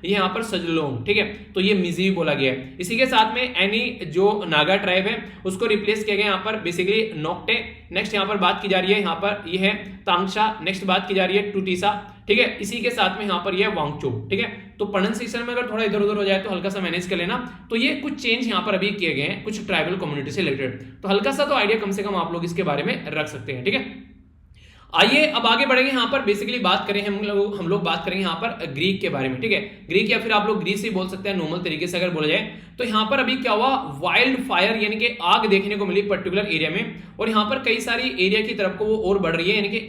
Speaker 1: यहाँ पर सजलोंग। ठीक है, तो ये मिजी बोला गया है। इसी के साथ में एनी जो नागा ट्राइब है उसको रिप्लेस किया गया यहाँ पर बेसिकली नोक्टे। नेक्स्ट यहाँ पर बात की जा रही है यहाँ पर ये है तांगशा। नेक्स्ट बात की जा रही है टूटीसा। ठीक है, इसी के साथ में यहाँ पर यह वांगचो। ठीक है, तो प्रोनाउंसिएशन में अगर थोड़ा इधर उधर हो जाए तो हल्का सा मैनेज कर लेना। तो ये कुछ चेंज यहाँ पर अभी किए गए हैं कुछ ट्राइबल कम्युनिटी से रिलेटेड, तो हल्का सा तो आइडिया कम से कम आप लोग इसके बारे में रख सकते हैं। ठीक है, आइए अब आगे बढ़ेंगे। यहाँ पर बेसिकली बात करें हम लोग बात करेंगे यहाँ पर ग्रीक के बारे में। ठीक है, ग्रीक या फिर आप लोग ग्रीस ही बोल सकते हैं नॉर्मल तरीके से अगर बोला जाए। तो यहाँ पर अभी क्या हुआ, वाइल्ड फायर यानी कि आग देखने को मिली पर्टिकुलर एरिया में, और यहाँ पर कई सारी एरिया की तरफ को वो और बढ़ रही है, यानी कि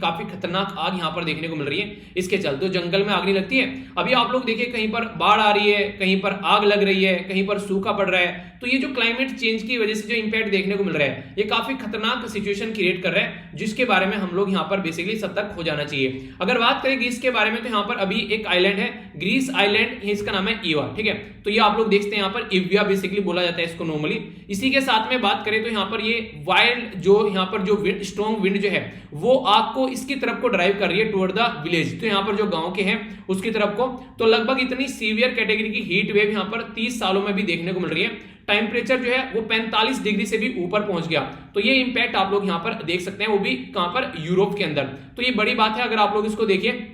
Speaker 1: काफी खतरनाक आग यहाँ पर देखने को मिल रही है। इसके चलते जंगल में आग नहीं लगती है। अभी आप लोग देखिए कहीं पर बाढ़ आ रही है, कहीं पर आग लग रही है, कहीं पर सूखा पड़ रहा है, तो ये जो क्लाइमेट चेंज की वजह से जो इंपैक्ट देखने को मिल रहा है, ये काफी खतरनाक सिचुएशन क्रिएट कर रहा है, जिसके बारे में हम लोग यहाँ पर बेसिकली सतर्क हो जाना चाहिए। अगर बात करें ग्रीस के बारे में, तो यहाँ पर अभी एक आइलैंड है, ग्रीस आइलैंड, इसका नाम है ईवा, ठीक है। तो ये आप लोग देखते हैं यहाँ पर इविया बेसिकली बोला जाता है इसको नॉर्मली। इसी के साथ में बात करें तो यहाँ पर ये वाइल्ड जो यहाँ पर जो स्ट्रॉन्ग विंड जो है वो आग को इसकी तरफ को ड्राइव कर रही है टुवर्ड द विलेज, तो यहाँ पर जो गांव के हैं उसकी तरफ को। तो लगभग इतनी सीवियर कैटेगरी की हीट वेव यहाँ पर 30 सालों में भी देखने को मिल रही है। टेम्परेचर जो है वो 45 डिग्री से भी ऊपर पहुंच गया। तो ये इंपैक्ट आप लोग यहाँ पर देख सकते हैं, वो भी कहां पर, यूरोप के अंदर। तो ये बड़ी बात है। अगर आप लोग इसको देखिए,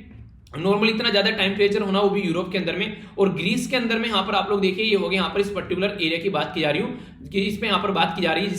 Speaker 1: नॉर्मली इतना ज्यादा टेम्परेचर होना, वो भी यूरोप के अंदर में, और ग्रीस के अंदर में यहाँ पर आप लोग देखिए ये हो गया। यहाँ पर इस पर्टिकुलर एरिया की बात की जा रही हूँ, कि इस पे यहाँ पर बात की जा रही है,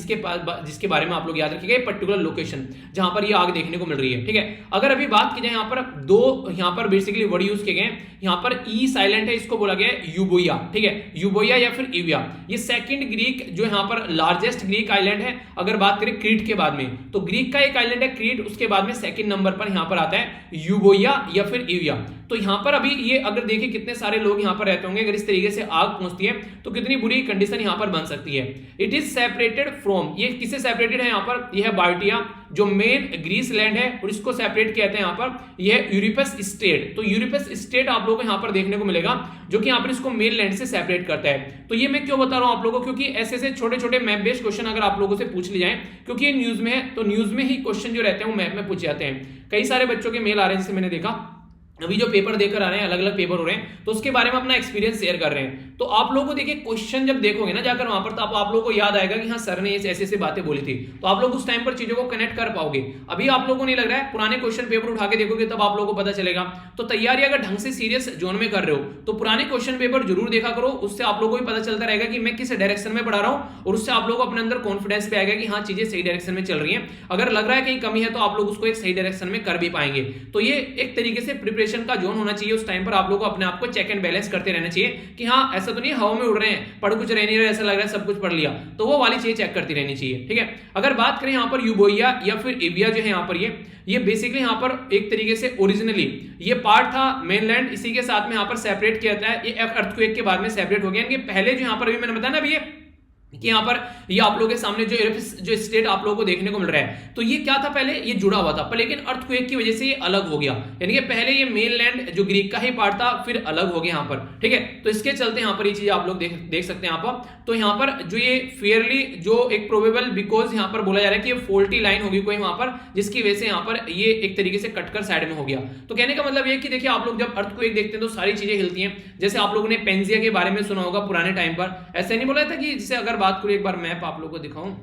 Speaker 1: जिसके बारे में आप लोग याद रखिएगा, पर्टिकुलर लोकेशन जहां पर ये आग देखने को मिल रही है, ठीक है। अगर अभी बात की जाए यहाँ पर दो यहाँ पर बेसिकली वर्ड यूज किए गए। यहाँ पर ईस्ट आइलैंड है, इसको बोला गया है यूबोया, ठीक है, यूबोया या फिर इविया। ये सेकंड ग्रीक जो यहाँ पर लार्जेस्ट ग्रीक आइलैंड है। अगर बात करें क्रीट के बाद में, तो ग्रीक का एक आइलैंड है क्रीट, उसके बाद में सेकंड नंबर पर यहाँ पर आता है यूबोया या फिर इविया। तो यहाँ पर अभी ये अगर देखिए कितने सारे लोग यहाँ पर रहते होंगे, अगर इस तरीके से आग पहुंचती है तो कितनी बुरी कंडीशन यहाँ पर बन सकती है। इट इज सेपरेटेड फ्रॉम, ये किससे सेपरेटेड है यहाँ पर, यह है बाल्टिया जो मेन ग्रीस लैंड है, और इसको सेपरेट कहते हैं यहाँ पर, यह यूरोपस स्टेट। तो यूरोपस स्टेट आप लोगों को यहाँ पर देखने को मिलेगा, जो कि यहाँ पर इसको मेन लैंड से सेपरेट करता है। तो ये मैं क्यों बता रहा हूँ आप लोगों को, क्योंकि ऐसे छोटे छोटे मैप बेस्ड क्वेश्चन अगर आप लोगों से पूछ लिए जाए, क्योंकि ये न्यूज में है, तो न्यूज में ही क्वेश्चन जो रहते हैं वो मैप में पूछ जाते हैं। कई सारे बच्चों के मेल आ रहे हैं, जिसे मैंने देखा अभी जो पेपर देकर आ रहे हैं, अलग अलग पेपर हो रहे हैं, तो उसके बारे में अपना एक्सपीरियंस शेयर कर रहे हैं। तो आप लोगों को देखिए क्वेश्चन जब देखोगे ना जाकर वहां पर, तो आप लोगों को याद आएगा कि हाँ सर ने ऐसे ऐसे बातें बोली थी, तो आप लोग उस टाइम पर चीजों को कनेक्ट कर पाओगे। अभी आप लोगों को नहीं लग रहा है, पुराने क्वेश्चन पेपर उठा के देखोगे तब आप लोगों को पता चलेगा। तो तैयारी अगर ढंग से सीरियस जोन में कर रहे हो तो पुराने क्वेश्चन पेपर जरूर देखा करो, उससे आप लोगों को भी पता चलता रहेगा कि मैं किस डायरेक्शन में पढ़ा रहा हूं, और उससे आप लोगों को अपने अंदर कॉन्फिडेंस पे आएगा कि हाँ चीजें सही डायरेक्शन में चल रही हैं। अगर लग रहा है कहीं कमी है तो आप लोग उसको एक सही डायरेक्शन में कर भी पाएंगे। तो ये एक तरीके से प्रिपरेशन का जोन होना चाहिए। उस टाइम पर आप लोगों को अपने आप को चेक एंड बैलेंस करते रहना चाहिए कि हाँ ऐसा तो नहीं हवा में उड़ रहे हैं, पढ़ कुछ रह नहीं रहा, ऐसा लग रहा है सब कुछ पढ़ लिया, तो वो वाली चीज चेक करती रहनी चाहिए, ठीक है। अगर बात करें यहाँ पर यूबोया या फिर इविया जो है यहाँ पर, ये बेसिकली यहाँ पर एक तरीके से ओरिजिनली ये पार्ट था मेनलैंड, इसी के साथ में यहाँ पर सेपरेट किया जाता है। ये अर्थक्वेक के बाद में सेपरेट हो गया। इनके पहले जो यहाँ पर अभी मैंने बताया ना अभी कि यहाँ पर ये आप लोगों के सामने जो स्टेट आप लोगों को देखने को मिल रहा है, तो ये क्या था, पहले ये जुड़ा हुआ था, पर लेकिन अर्थक्वेक की वजह से ये अलग हो गया। यानी कि पहले ये मेनलैंड जो ग्रीक का ही पार्ट था, फिर अलग हो गया यहाँ पर, ठीक है। तो इसके चलते यहाँ पर ये चीज आप लोग देख सकते हैं यहाँ पर। तो यहाँ पर जो ये फेयरली जो एक प्रोबेबल, बिकॉज यहाँ पर बोला जा रहा है कि ये फॉल्टी लाइन होगी कोई वहां पर, जिसकी वजह से यहाँ पर ये एक तरीके से कटकर साइड में हो गया। तो कहने का मतलब ये कि देखिए आप लोग जब अर्थक्वेक देखते हैं तो सारी चीजें हिलती हैं। जैसे आप लोगों ने पेंजिया के बारे में सुना होगा पुराने टाइम पर, ऐसे नहीं बोला था कि जैसे अगर बात करूं, एक बार मैप आप लोगों को दिखाऊं,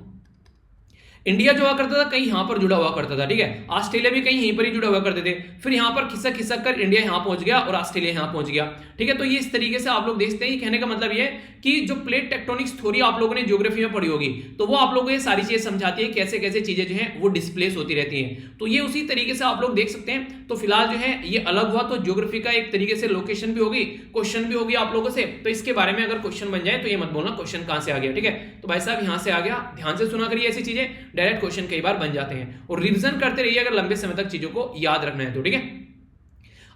Speaker 1: इंडिया जो हुआ करता था कहीं यहां पर जुड़ा हुआ करता था, ठीक है, ऑस्ट्रेलिया भी कहीं यहीं पर ही जुड़ा हुआ करते थे, फिर यहां पर खिसक खिसक कर इंडिया यहां पहुंच गया और ऑस्ट्रेलिया यहां पहुंच गया, ठीक है। तो ये इस तरीके से आप लोग देखते हैं। कहने का मतलब ये कि जो प्लेट टेक्टोनिक्स थ्योरी आप लोगों ने ज्योग्राफी में पढ़ी होगी, तो वो आप लोगों को ये सारी चीजें समझाती है कैसे कैसे चीजें जो है वो डिस्प्लेस होती रहती हैं। तो ये उसी तरीके से आप लोग देख सकते हैं। तो फिलहाल जो है ये अलग हुआ, तो ज्योग्राफी का एक तरीके से लोकेशन भी होगी, क्वेश्चन भी होगी आप लोगों से। तो इसके बारे में अगर क्वेश्चन बन जाए तो ये मत बोलना क्वेश्चन कहां से आ गया, ठीक है। तो भाई साहब यहां से आ गया, ध्यान से सुना करिए ऐसी चीजें, डायरेक्ट क्वेश्चन कई बार बन जाते हैं, और रिवीजन करते रहिए अगर लंबे समय तक चीजों को याद रखना है तो, ठीक है।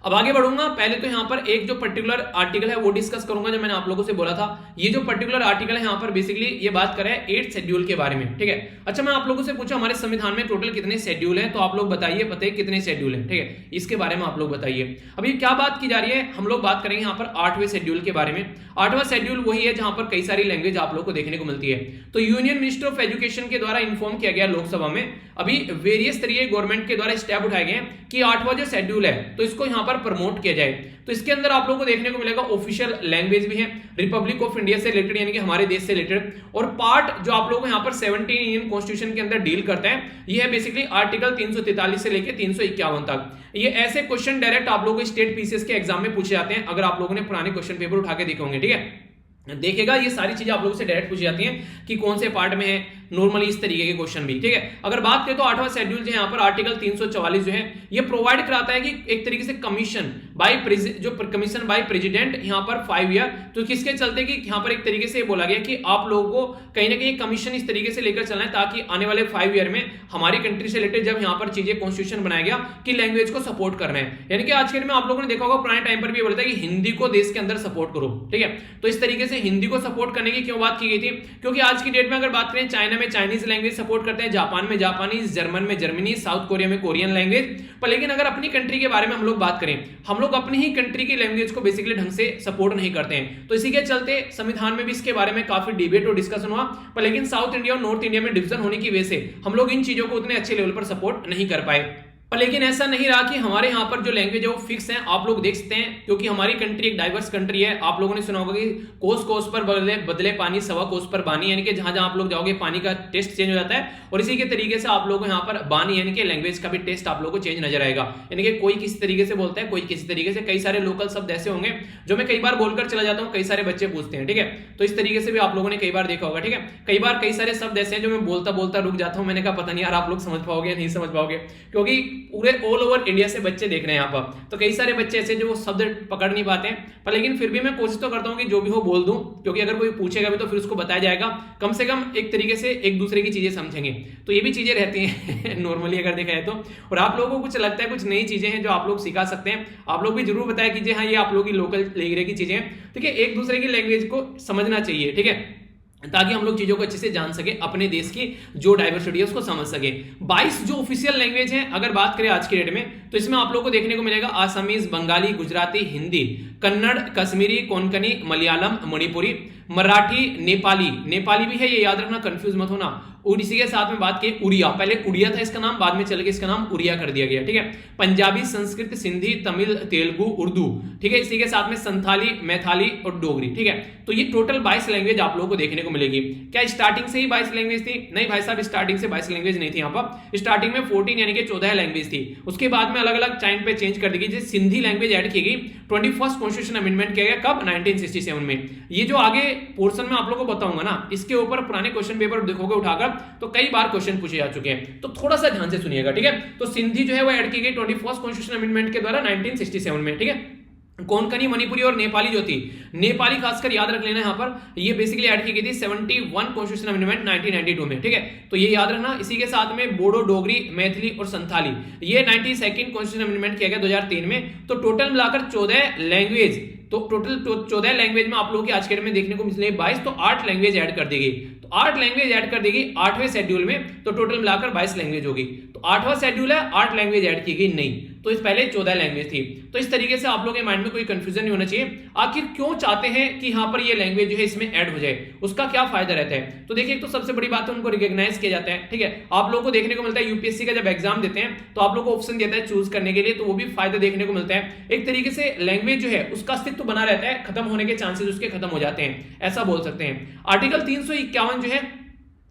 Speaker 1: अब आगे बढ़ूंगा। पहले तो यहाँ पर एक जो पर्टिकुलर आर्टिकल है वो डिस्कस करूंगा, जो मैंने आप लोगों से बोला था। ये जो पर्टिकुलर आर्टिकल है यहाँ पर बेसिकली ये बात कर रहा है 8th शेड्यूल के बारे में, ठीक है। अच्छा, मैं आप लोगों से पूछा हमारे संविधान में टोटल कितने शेड्यूल हैं, तो आप लोग बताइए कितने शेड्यूल हैं, ठीक है। इसके बारे में आप लोग बताइए। अभी क्या बात की जा रही है, हम लोग बात करेंगे यहाँ पर 8वें शेड्यूल के बारे में। 8वां शेड्यूल वही है जहां पर कई सारी लैंग्वेज आप लोग को देखने को मिलती है। तो यूनियन मिनिस्टर ऑफ एजुकेशन के द्वारा इन्फॉर्म किया गया लोकसभा में, अभी वेरियस तरीके गवर्नमेंट के द्वारा स्टेप उठाए गए हैं कि 8वां जो शेड्यूल है तो इसको यहाँ पर प्रमोट किया जाए। तो इसके अंदर आप लोगों को देखने को मिलेगा ऑफिशियल लैंग्वेज भी है, रिपब्लिक ऑफ इंडिया से रिलेटेड यानी कि हमारे देश से रिलेटेड, और पार्ट जो आप लोगों को यहाँ पर 17 इंडियन कॉन्स्टिट्यूशन के अंदर डील करता है, ये है बेसिकली आर्टिकल 343 से लेकर 351 तक। ये ऐसे क्वेश्चन डायरेक्ट आप लोगों को स्टेट पीसीएस के एग्जाम में पूछे जाते हैं, अगर आप लोगों ने पुराने क्वेश्चन पेपर उठा के देखे होंगे, ठीक है। देखेगा ये सारी चीजें आप लोगों से डायरेक्ट पूछी जाती हैं कि कौन से पार्ट में है, नॉर्मली इस तरीके के क्वेश्चन भी, ठीक है। अगर बात करें तो 8वां शेड्यूल जो है यहाँ पर आर्टिकल 344 जो है ये प्रोवाइड कराता है कि एक तरीके से कमीशन बाय प्रेसिडेंट यहाँ पर 5 ईयर, तो किसके चलते कि यहाँ पर एक तरीके से बोला गया कि आप लोगों को कहीं ना कहीं कमीशन इस तरीके से लेकर चलना है ताकि आने वाले 5 ईयर में हमारी कंट्री से रिलेटेड जब यहाँ पर चीजें कॉन्स्टिट्यूशन बनाया गया कि लैंग्वेज को सपोर्ट करना है। यानी कि आज के दिन में आप लोगों ने देखा होगा पुराने टाइम पर भी बोलता है कि हिंदी को देश के अंदर सपोर्ट करो, ठीक है। तो इस तरीके से हिंदी को सपोर्ट करने की क्यों बात की गई थी, क्योंकि आज की डेट में अगर बात करें चाइना में चाइनीज लैंग्वेज सपोर्ट करते हैं, जापान में जापानीज, जर्मन में जर्मनी, साउथ कोरिया में कोरियन लैंग्वेज। पर लेकिन अगर अपनी कंट्री के बारे में हम लोग बात करें, हम लोग अपनी ही कंट्री की लैंग्वेज को बेसिकली ढंग से सपोर्ट नहीं करते हैं। तो इसी के चलते संविधान में भी इसके बारे में काफी डिबेट और डिस्कशन हुआ, पर लेकिन साउथ इंडिया और नॉर्थ इंडिया में डिवीजन होने की वजह से हम लोग इन चीजों को उतने अच्छे लेवल पर सपोर्ट नहीं कर पाए। पर लेकिन ऐसा नहीं रहा कि हमारे यहाँ पर जो लैंग्वेज है वो फिक्स है, आप लोग देख सकते हैं, क्योंकि हमारी कंट्री एक डाइवर्स कंट्री है। आप लोगों ने सुना होगा कि कोस कोस पर बदले पानी, सवा कोस पर बानी, यानी कि जहां जहां आप लोग जाओगे पानी का टेस्ट चेंज हो जाता है। और इसी के तरीके से आप लोगों को यहाँ पर बानी यानी कि लैंग्वेज का भी टेस्ट आप लोगों को चेंज नजर आएगा। यानी कि कोई किसी तरीके से बोलता है, कोई किसी तरीके से, कई सारे लोकल शब्द ऐसे होंगे जो मैं कई बार बोलकर चला जाता हूँ, कई सारे बच्चे पूछते हैं, ठीक है। तो इस तरीके से भी आप लोगों ने कई बार देखा होगा, ठीक है। कई बार कई सारे शब्द ऐसे हैं जो मैं बोलता बोलता रुक जाता हूँ, मैंने कहा पता नहीं यार आप लोग समझ पाओगे नहीं समझ पाओगे, क्योंकि पूरे ऑल ओवर इंडिया से बच्चे देख रहे हैं यहाँ पर। तो कई सारे बच्चे ऐसे जो वो शब्द पकड़ नहीं पाते हैं, पर लेकिन फिर भी मैं कोशिश तो करता हूँ कि जो भी हो बोल दूं, क्योंकि अगर कोई पूछेगा भी तो फिर उसको बताया जाएगा, कम से कम एक तरीके से एक दूसरे की चीजें समझेंगे। तो ये भी चीजें रहती हैं नॉर्मली अगर देखा है तो। और आप लोगों को कुछ लगता है कुछ नई चीजें हैं जो आप लोग सिखा सकते हैं, आप लोग भी जरूर बताया कीजिए, हाँ ये आप लोग की लोकल लैंग्वेज की चीजें हैं, ठीक है। एक दूसरे की लैंग्वेज को समझना चाहिए, ठीक है, ताकि हम लोग चीजों को अच्छे से जान सके, अपने देश की जो डाइवर्सिटी है उसको समझ सके। 22 जो ऑफिशियल लैंग्वेज है अगर बात करें आज के डेट में, तो इसमें आप लोगों को देखने को मिलेगा आसामीज, बंगाली, गुजराती, हिंदी, कन्नड़, कश्मीरी, कोंकणी, मलयालम, मणिपुरी, मराठी, नेपाली भी है, ये याद रखना, कंफ्यूज मत होना। और इसी के साथ में बात की उड़िया, पहले उड़िया था इसका नाम, बाद में चल के इसका नाम उड़िया कर दिया गया, ठीक है। पंजाबी, संस्कृत, सिंधी, तमिल, तेलुगु, उर्दू, ठीक है। इसी के साथ में संथाली, मैथाली और डोगरी, ठीक है। तो ये टोटल 22 लैंग्वेज आप लोगों को देखने को मिलेगी। क्या स्टार्टिंग से ही 22 लैंग्वेज थी? नहीं भाई साहब, स्टार्टिंग से 22 लैंग्वेज नहीं थी यहाँ पर। स्टार्टिंग में 14 यानी कि 14 लैंग्वेज थी, उसके बाद में अलग अलग टाइम पे चेंज कर दी गई। सिंधी लैंग्वेज ऐड की गई, 21st कॉन्स्टिट्यूशन अमेंडमेंट किया गया, कब? 1967 में। ये जो आगे पोर्शन में आप लोगों को बताऊंगा ना, इसके ऊपर पुराने क्वेश्चन पेपर देखोगे उठाकर तो कई बार क्वेश्चन पूछे जा चुके हैं, तो थोड़ा सा ध्यान से सुनिएगा, ठीक है। तो सिंधी जो है वो ऐड की गई 21st कॉन्स्टिट्यूशन अमेंडमेंट के द्वारा 1967 में, ठीक है। कोंकणी, मणिपुरी और नेपाली जो थी, नेपाली खासकर याद रख लेना यहाँ पर, ये बेसिकली ऐड की गई थी 71 कॉन्स्टिट्यूशन अमेंडमेंट 1992 में, ठीक है। तो ये याद रखना। इसी के साथ में बोडो, डोगरी, मैथिली और संथाली, ये 92nd कॉन्स्टिट्यूशन अमेंडमेंट किया गया 2003 में। तो टोटल मिलाकर 14 लैंग्वेज, तो टोटल 14 लैंग्वेज में आप लोगों की आज के डेट में देखने को मिले 22, तो 8 लैंग्वेज ऐड कर दी गई। तो 8 लैंग्वेज ऐड कर दी गई 8वें शेड्यूल में, तो टोटल मिलाकर 22 लैंग्वेज होगी। तो 8वां शेड्यूल है, 8 लैंग्वेज ऐड की गई नहीं, तो इस पहले 14 लैंग्वेज थी। तो इस तरीके से आप लोगों के माइंड में कोई कंफ्यूजन नहीं होना चाहिए, आखिर क्यों चाहते हैं कि यहाँ पर ये लैंग्वेज जो है इसमें ऐड हो जाए, उसका क्या फायदा रहता है। तो देखिए, तो सबसे बड़ी बात है उनको रिकॉग्नाइज किया जाता है, ठीक है। आप लोगों को देखने को मिलता है यूपीएससी का जब एग्जाम देते हैं तो आप लोग को ऑप्शन देता है चूज करने के लिए, तो वो भी फायदा देखने को मिलता है। एक तरीके से लैंग्वेज जो है उसका अस्तित्व बना रहता है, खत्म होने के चांसेस उसके खत्म हो जाते हैं, ऐसा बोल सकते हैं। आर्टिकल 351 जो है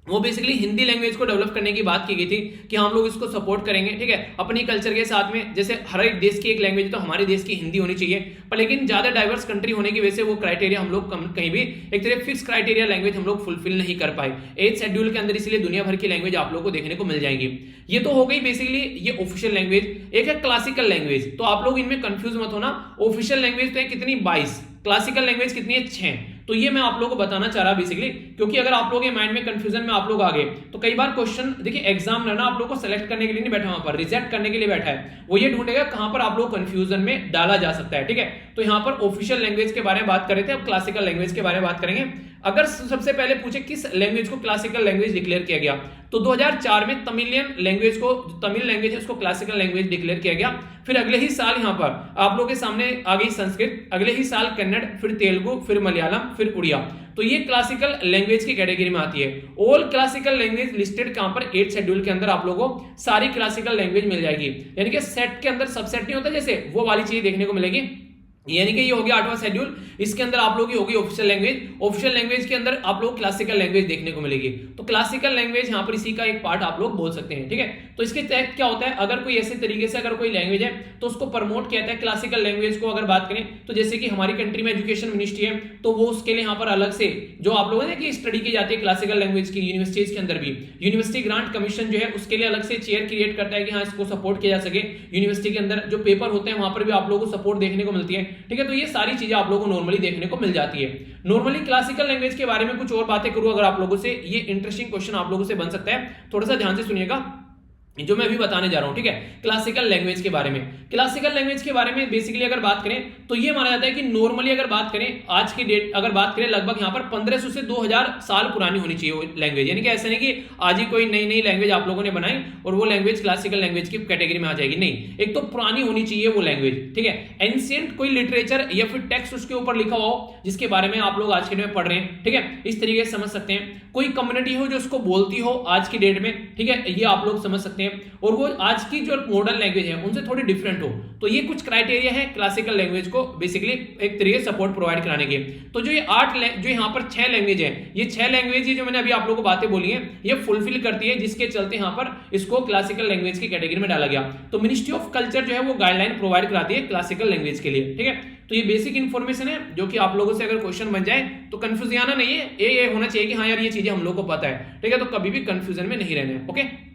Speaker 1: वो बेसिकली हिंदी लैंग्वेज को डेवलप करने की बात की गई थी कि हम लोग इसको सपोर्ट करेंगे, ठीक है, अपनी कल्चर के साथ में। जैसे हर एक देश की एक लैंग्वेज है तो हमारे देश की हिंदी होनी चाहिए, पर लेकिन ज्यादा डाइवर्स कंट्री होने की वजह से वो क्राइटेरिया हम लोग कहीं भी एक तरह फिक्स क्राइटेरिया लैंग्वेज हम लोग फुलफिल नहीं कर पाए 8th शेड्यूल के अंदर, इसलिए दुनिया भर की लैंग्वेज आप लोग को देखने को मिल जाएंगी। ये तो हो गई बेसिकली ये ऑफिशियल लैंग्वेज। एक है क्लासिकल लैंग्वेज, तो आप लोग इनमें कंफ्यूज मत होना। ऑफिशियल लैंग्वेज तो है कितनी? 22, क्लासिकल लैंग्वेज कितनी है? 6। तो ये मैं आप लोगों को बताना चाह रहा बेसिकली, क्योंकि अगर आप लोगों के माइंड में कंफ्यूजन में आप लोग आ गए तो कई बार क्वेश्चन, देखिए एग्जामिनर ना आप लोगों को सेलेक्ट करने के लिए नहीं बैठा, वहां पर रिजेक्ट करने के लिए बैठा है। वो ये ढूंढेगा कहां पर आप लोग कंफ्यूजन में डाला जा सकता है, ठीक है। तो यहां पर ऑफिशियल लैंग्वेज के बारे में बात कर रहे थे, अब क्लासिकल लैंग्वेज के बारे में बात करेंगे। अगर सबसे पहले पूछे किस लैंग्वेज को क्लासिकल लैंग्वेज डिक्लेयर किया गया, तो 2004 में तमिलियन लैंग्वेज को, तमिल लैंग्वेज है उसको क्लासिकल लैंग्वेज डिक्लेयर किया गया। फिर अगले ही साल यहां पर आप लोगों के सामने आ गई संस्कृत, अगले ही साल कन्नड़, फिर तेलुगु, फिर मलयालम, फिर उड़िया। तो ये क्लासिकल लैंग्वेज की कैटेगरी में आती है। ऑल क्लासिकल लैंग्वेज लिस्टेड कहां पर? 8th शेड्यूल के अंदर आप लोगों को सारी क्लासिकल लैंग्वेज मिल जाएगी, यानी कि सेट के अंदर सबसेट नहीं होता जैसे, वो वाली चीज देखने को मिलेगी। यानी कि ये हो गया 8वां शेड्यूल। इसके अंदर आप लोगों की होगी ऑफिशियल लैंग्वेज। ऑफिशियल लैंग्वेज के अंदर आप लोग क्लासिकल लैंग्वेज देखने को मिलेगी। तो क्लासिकल लैंग्वेज यहाँ पर इसी का एक पार्ट आप लोग बोल सकते हैं, ठीक है। तो इसके तहत क्या होता है, अगर कोई ऐसे तरीके से अगर कोई लैंग्वेज है तो उसको प्रमोट किया जाता है क्लासिकल लैंग्वेज को। अगर बात करें तो जैसे कि हमारी कंट्री में एजुकेशन मिनिस्ट्री है, तो वो उसके लिए यहाँ पर अलग से जो आप लोगों ने कि स्टडी की जाती है क्लासिकल लैंग्वेज की यूनिवर्सिटीज के अंदर भी, यूनिवर्सिटी ग्रांट कमीशन जो है उसके लिए अलग से चेयर क्रिएट करता है कि हाँ इसको सपोर्ट किया जा सके। यूनिवर्सिटी के अंदर जो पेपर होते हैं वहां पर भी आप लोगों को सपोर्ट देखने को मिलती है, ठीक है। तो ये सारी चीजें आप लोगों को नॉर्मली देखने को मिल जाती है। नॉर्मली क्लासिकल लैंग्वेज के बारे में कुछ और बातें करूं अगर आप लोगों से, ये इंटरेस्टिंग क्वेश्चन आप लोगों से बन सकता है, थोड़ा सा ध्यान से सुनिएगा जो मैं अभी बताने जा रहा हूं, ठीक है। क्लासिकल लैंग्वेज के बारे में, क्लासिकल लैंग्वेज के बारे में बेसिकली अगर बात करें तो ये माना जाता है कि नॉर्मली अगर बात करें आज की डेट अगर बात करें लगभग यहां पर 1500 से 2000 साल पुरानी होनी चाहिए वो लैंग्वेज। यानी कि ऐसा नहीं कि आज ही कोई नई नई लैंग्वेज आप लोगों ने बनाई और वो लैंग्वेज क्लासिकल लैंग्वेज की कैटेगरी में आ जाएगी, नहीं। एक तो पुरानी होनी चाहिए वो लैंग्वेज, ठीक है। एंशिएंट कोई लिटरेचर या फिर टेक्स्ट उसके ऊपर लिखा हुआ हो जिसके बारे में आप लोग आज के डेट में पढ़ रहे हैं, ठीक है, इस तरीके से समझ सकते हैं। कोई कम्युनिटी हो जो उसको बोलती हो आज की डेट में, ठीक है, ये आप लोग समझ सकते हैं। और वो आज की जो मॉडर्न लैंग्वेज है उनसे थोड़ी डिफरेंट हो, तो ये कुछ क्राइटेरिया है क्लासिकल लैंग्वेज को बेसिकली एक तरीके सपोर्ट प्रोवाइड कराने के। तो जो ये जो यहाँ पर 6 लैंग्वेज है, ये 6 लैंग्वेज जो मैंने अभी आप लोगों को बातें बोली है ये फुलफिल करती है, जिसके चलते यहाँ पर इसको क्लासिकल लैंग्वेज की कैटेगरी में डाला गया। तो मिनिस्ट्री ऑफ कल्चर जो है वो गाइडलाइन प्रोवाइड कराती है क्लासिकल लैंग्वेज के लिए, ठीक है। तो ये बेसिक इंफॉर्मेशन है जो कि आप लोगों से अगर क्वेश्चन बन जाए तो कंफ्यूजन आना नहीं है, ये होना चाहिए कि हाँ यार ये चीजें हम लोग को पता है, ठीक है। तो कभी भी कंफ्यूजन में नहीं रहना है, ओके।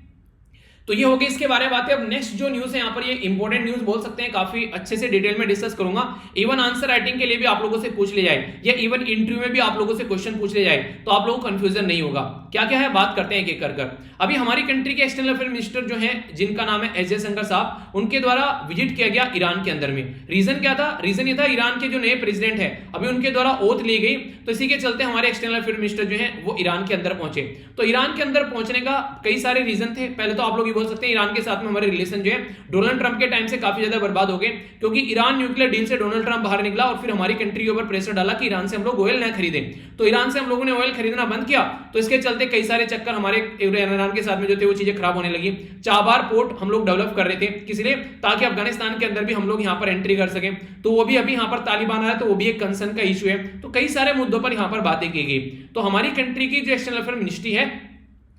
Speaker 1: तो ये हो गई इसके बारे में बातें। अब नेक्स्ट जो न्यूज है यहाँ पर ये इंपॉर्टेंट न्यूज बोल सकते हैं, काफी अच्छे से डिटेल में डिस्कस करूंगा। इवन आंसर राइटिंग के लिए भी आप लोगों से पूछ ले जाए या इवन इंटरव्यू में भी आप लोगों से क्वेश्चन पूछ ले जाए तो आप लोगों को कंफ्यूजन नहीं होगा। क्या क्या है बात करते हैं एक एक कर। अभी हमारी कंट्री के एक्सटर्नल अफेयर मिनिस्टर जो है जिनका नाम है एस जयशंकर साहब, उनके द्वारा विजिट किया गया ईरान के अंदर में। रीजन क्या था, रीजन ये था ईरान के जो नए प्रेसिडेंट है अभी उनके द्वारा ओथ ली गई, तो इसी के चलते हमारे एक्सटर्नल अफेयर मिनिस्टर जो है वो ईरान के अंदर पहुंचे। तो ईरान के अंदर पहुंचने का कई सारे रीजन थे। पहले तो आप लोग ये बोल सकते हैं ईरान के साथ में हमारे रिलेशन जो है डोनाल्ड ट्रंप के टाइम से काफी ज्यादा बर्बाद हो गए, क्योंकि ईरान न्यूक्लियर डील से डोनाल्ड ट्रंप बाहर निकला और फिर हमारी कंट्री के ऊपर प्रेशर डाला कि ईरान से हम लोग ऑयल न खरीदें। तो ईरान से हम लोगों ने ऑयल खरीदना बंद किया, तो इसके चलते कई सारे चक्कर हमारे ईरान के साथ में जो थे वो चीजें खराब होने लगी। चाबार पोर्ट हम लोग डेवलप कर रहे थे, किस लिए, ताकि अफगानिस्तान के अंदर भी हम लोग यहाँ पर एंट्री कर सके। तो वो भी अभी यहाँ पर तालिबान आया तो वो भी एक कंसर्न का इशू है। तो कई सारे मुद्दों पर यहाँ पर बातें की गई। तो हमारी कंट्री की जो एक्सटर्नल अफेयर मिनिस्ट्री है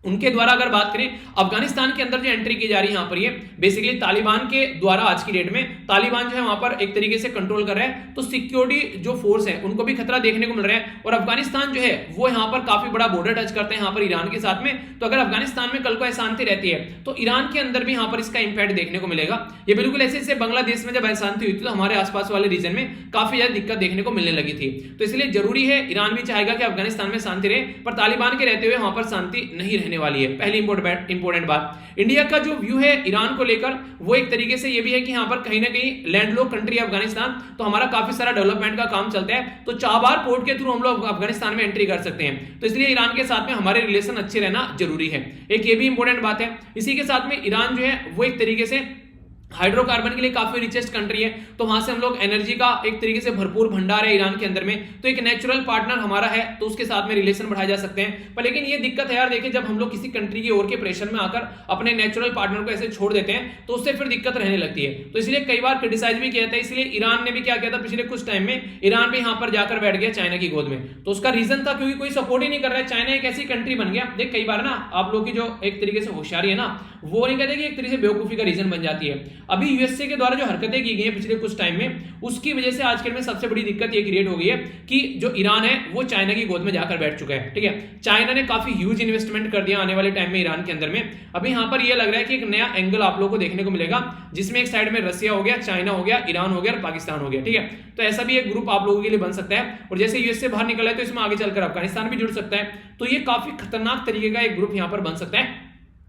Speaker 1: उनके द्वारा अगर बात करें अफगानिस्तान के अंदर जो एंट्री की जा रही है यहाँ पर ये बेसिकली तालिबान के द्वारा आज की डेट में तालिबान जो है वहां पर एक तरीके से कंट्रोल कर रहा है। तो सिक्योरिटी जो फोर्स है उनको भी खतरा देखने को मिल रहा है। और अफगानिस्तान जो है वो यहाँ पर काफी बड़ा बॉर्डर टच करते हैं यहाँ पर ईरान के साथ में। तो अगर अफगानिस्तान में कल को अशांति रहती है तो ईरान के अंदर भी यहाँ पर इसका इंपैक्ट देखने को मिलेगा। ये बिल्कुल ऐसे जैसे बांग्लादेश में जब अशांति हुई थी तो हमारे आसपास वाले रीजन में काफी ज्यादा दिक्कत देखने को मिलने लगी थी। तो इसलिए जरूरी है, ईरान भी चाहेगा कि अफगानिस्तान में शांति रहे, पर तालिबान के रहते हुए वहां पर शांति नहीं रहने वाली है। पहली इंपॉर्टेंट बात, इंडिया का जो व्यू है ईरान को लेकर वो एक तरीके से ये भी है कि यहाँ पर कहीं ना कहीं लैंडलॉक कंट्री है अफगानिस्तान, तो हमारा काफी सारा डेवलपमेंट का काम चलता है। तो चाबार पोर्ट के थ्रू हम लोग अफगानिस्तान में एंट्री कर सकते हैं। तो इसलिए ईरान के साथ में हमारे रिलेशन अच्छे रहना जरूरी है, एक ये भी इंपॉर्टेंट बात है। इसी के साथ में ईरान जो है वो एक तरीके से हाइड्रोकार्बन के लिए काफी रिचेस्ट कंट्री है, तो वहां से हम लोग एनर्जी का एक तरीके से भरपूर भंडार है ईरान के अंदर में। तो एक नेचुरल पार्टनर हमारा है, तो उसके साथ में रिलेशन बढ़ाए जा सकते हैं। पर लेकिन ये दिक्कत है यार, देखिए जब हम लोग किसी कंट्री की ओर के प्रेशर में आकर अपने नेचुरल पार्टनर को ऐसे छोड़ देते हैं तो उससे फिर दिक्कत रहने लगती है। तो इसलिए कई बार क्रिटिसाइज भी किया जाता है। इसलिए ईरान ने भी क्या किया था पिछले कुछ टाइम में, ईरान भी यहाँ पर जाकर बैठ गया चाइना की गोद में। तो उसका रीजन था क्योंकि कोई सपोर्ट ही नहीं कर रहा है। चाइना एक ऐसी कंट्री बन गया, देख कई बार ना आप लोग की जो एक तरीके से होशियारी है ना वो नहीं कहते कि एक तरीके से बेवकूफी का रीजन बन जाती है। अभी यूएसए के द्वारा जो हरकतें की गई हैं पिछले कुछ टाइम में, उसकी वजह से आजकल में सबसे बड़ी दिक्कत ये क्रिएट हो गई है कि जो ईरान है वो चाइना की गोद में जाकर बैठ चुका है। ठीक है, चाइना ने काफी ह्यूज इन्वेस्टमेंट कर दिया आने वाले टाइम में ईरान के अंदर में। अभी यहाँ पर ये लग रहा है कि एक नया एंगल आप लोगों को देखने को मिलेगा, जिसमें एक साइड में रसिया हो गया, चाइना हो गया, ईरान हो गया और पाकिस्तान हो गया। ठीक है, तो ऐसा भी एक ग्रुप आप लोगों के लिए बन सकता है। और जैसे यूएस से बाहर निकला है तो इसमें आगे चलकर अफगानिस्तान भी जुड़ सकता है। तो ये काफी खतरनाक तरीके का एक ग्रुप यहाँ पर बन सकता है,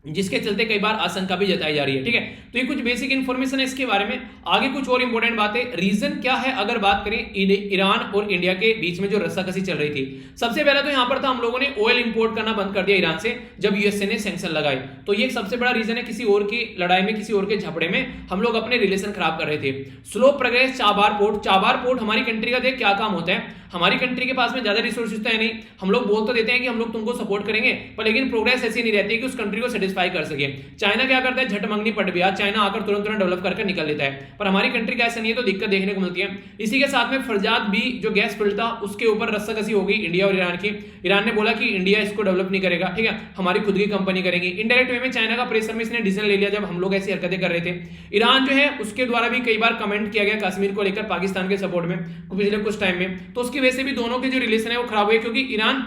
Speaker 1: जिसके चलते कई बार आशंका भी जताई जा रही है। ठीक है, तो ये कुछ बेसिक इंफॉर्मेशन है इसके बारे में। आगे कुछ और इंपॉर्टेंट बातें, रीजन क्या है अगर बात करें ईरान और इंडिया के बीच में जो रस्साकसी चल रही थी। सबसे पहले तो यहां पर था हम लोगों ने ऑयल इंपोर्ट करना बंद कर दिया ईरान से जब यूएसए ने सैंक्शन लगाए। तो ये एक सबसे बड़ा रीजन है, किसी और की लड़ाई में, किसी और के झगड़े में हम लोग अपने रिलेशन खराब कर रहे थे। Slow progress Chabahar port, Chabahar port हमारी कंट्री का देख क्या काम होता है। हमारी कंट्री के पास में ज्यादा रिसोर्सेज तो है नहीं, हम लोग बोल तो देते हैं कि हम लोग तुमको सपोर्ट करेंगे, पर लेकिन प्रोग्रेस ऐसी नहीं रहती कि उस कंट्री को सेटिस्फाई सेटिस्फाई कर सके। चाइना क्या करता है, झट मंगनी पट भी चाइना आकर तुरंत डेवलप करके निकल लेता है, पर हमारी कंट्री का ऐसा नहीं है, तो दिक्कत देखने को मिलती है। इसी के साथ में फरजाद भी जो गैस फील्ड था उसके ऊपर रस्साकसी हो गई इंडिया और ईरान की। ईरान ने बोला कि इंडिया इसको डेवलप नहीं करेगा, ठीक है, हमारी खुद की कंपनी करेगी। इनडायरेक्ट वे में चाइना का प्रेशर में इसने डिसीजन ले लिया जब हम लोग ऐसी हरकतें कर रहे थे। ईरान जो है उसके द्वारा भी कई बार कमेंट किया गया कश्मीर को लेकर पाकिस्तान के सपोर्ट में पिछले कुछ टाइम में, तो उसकी वजह से भी दोनों के जो रिलेशन है वो खराब हुए, क्योंकि ईरान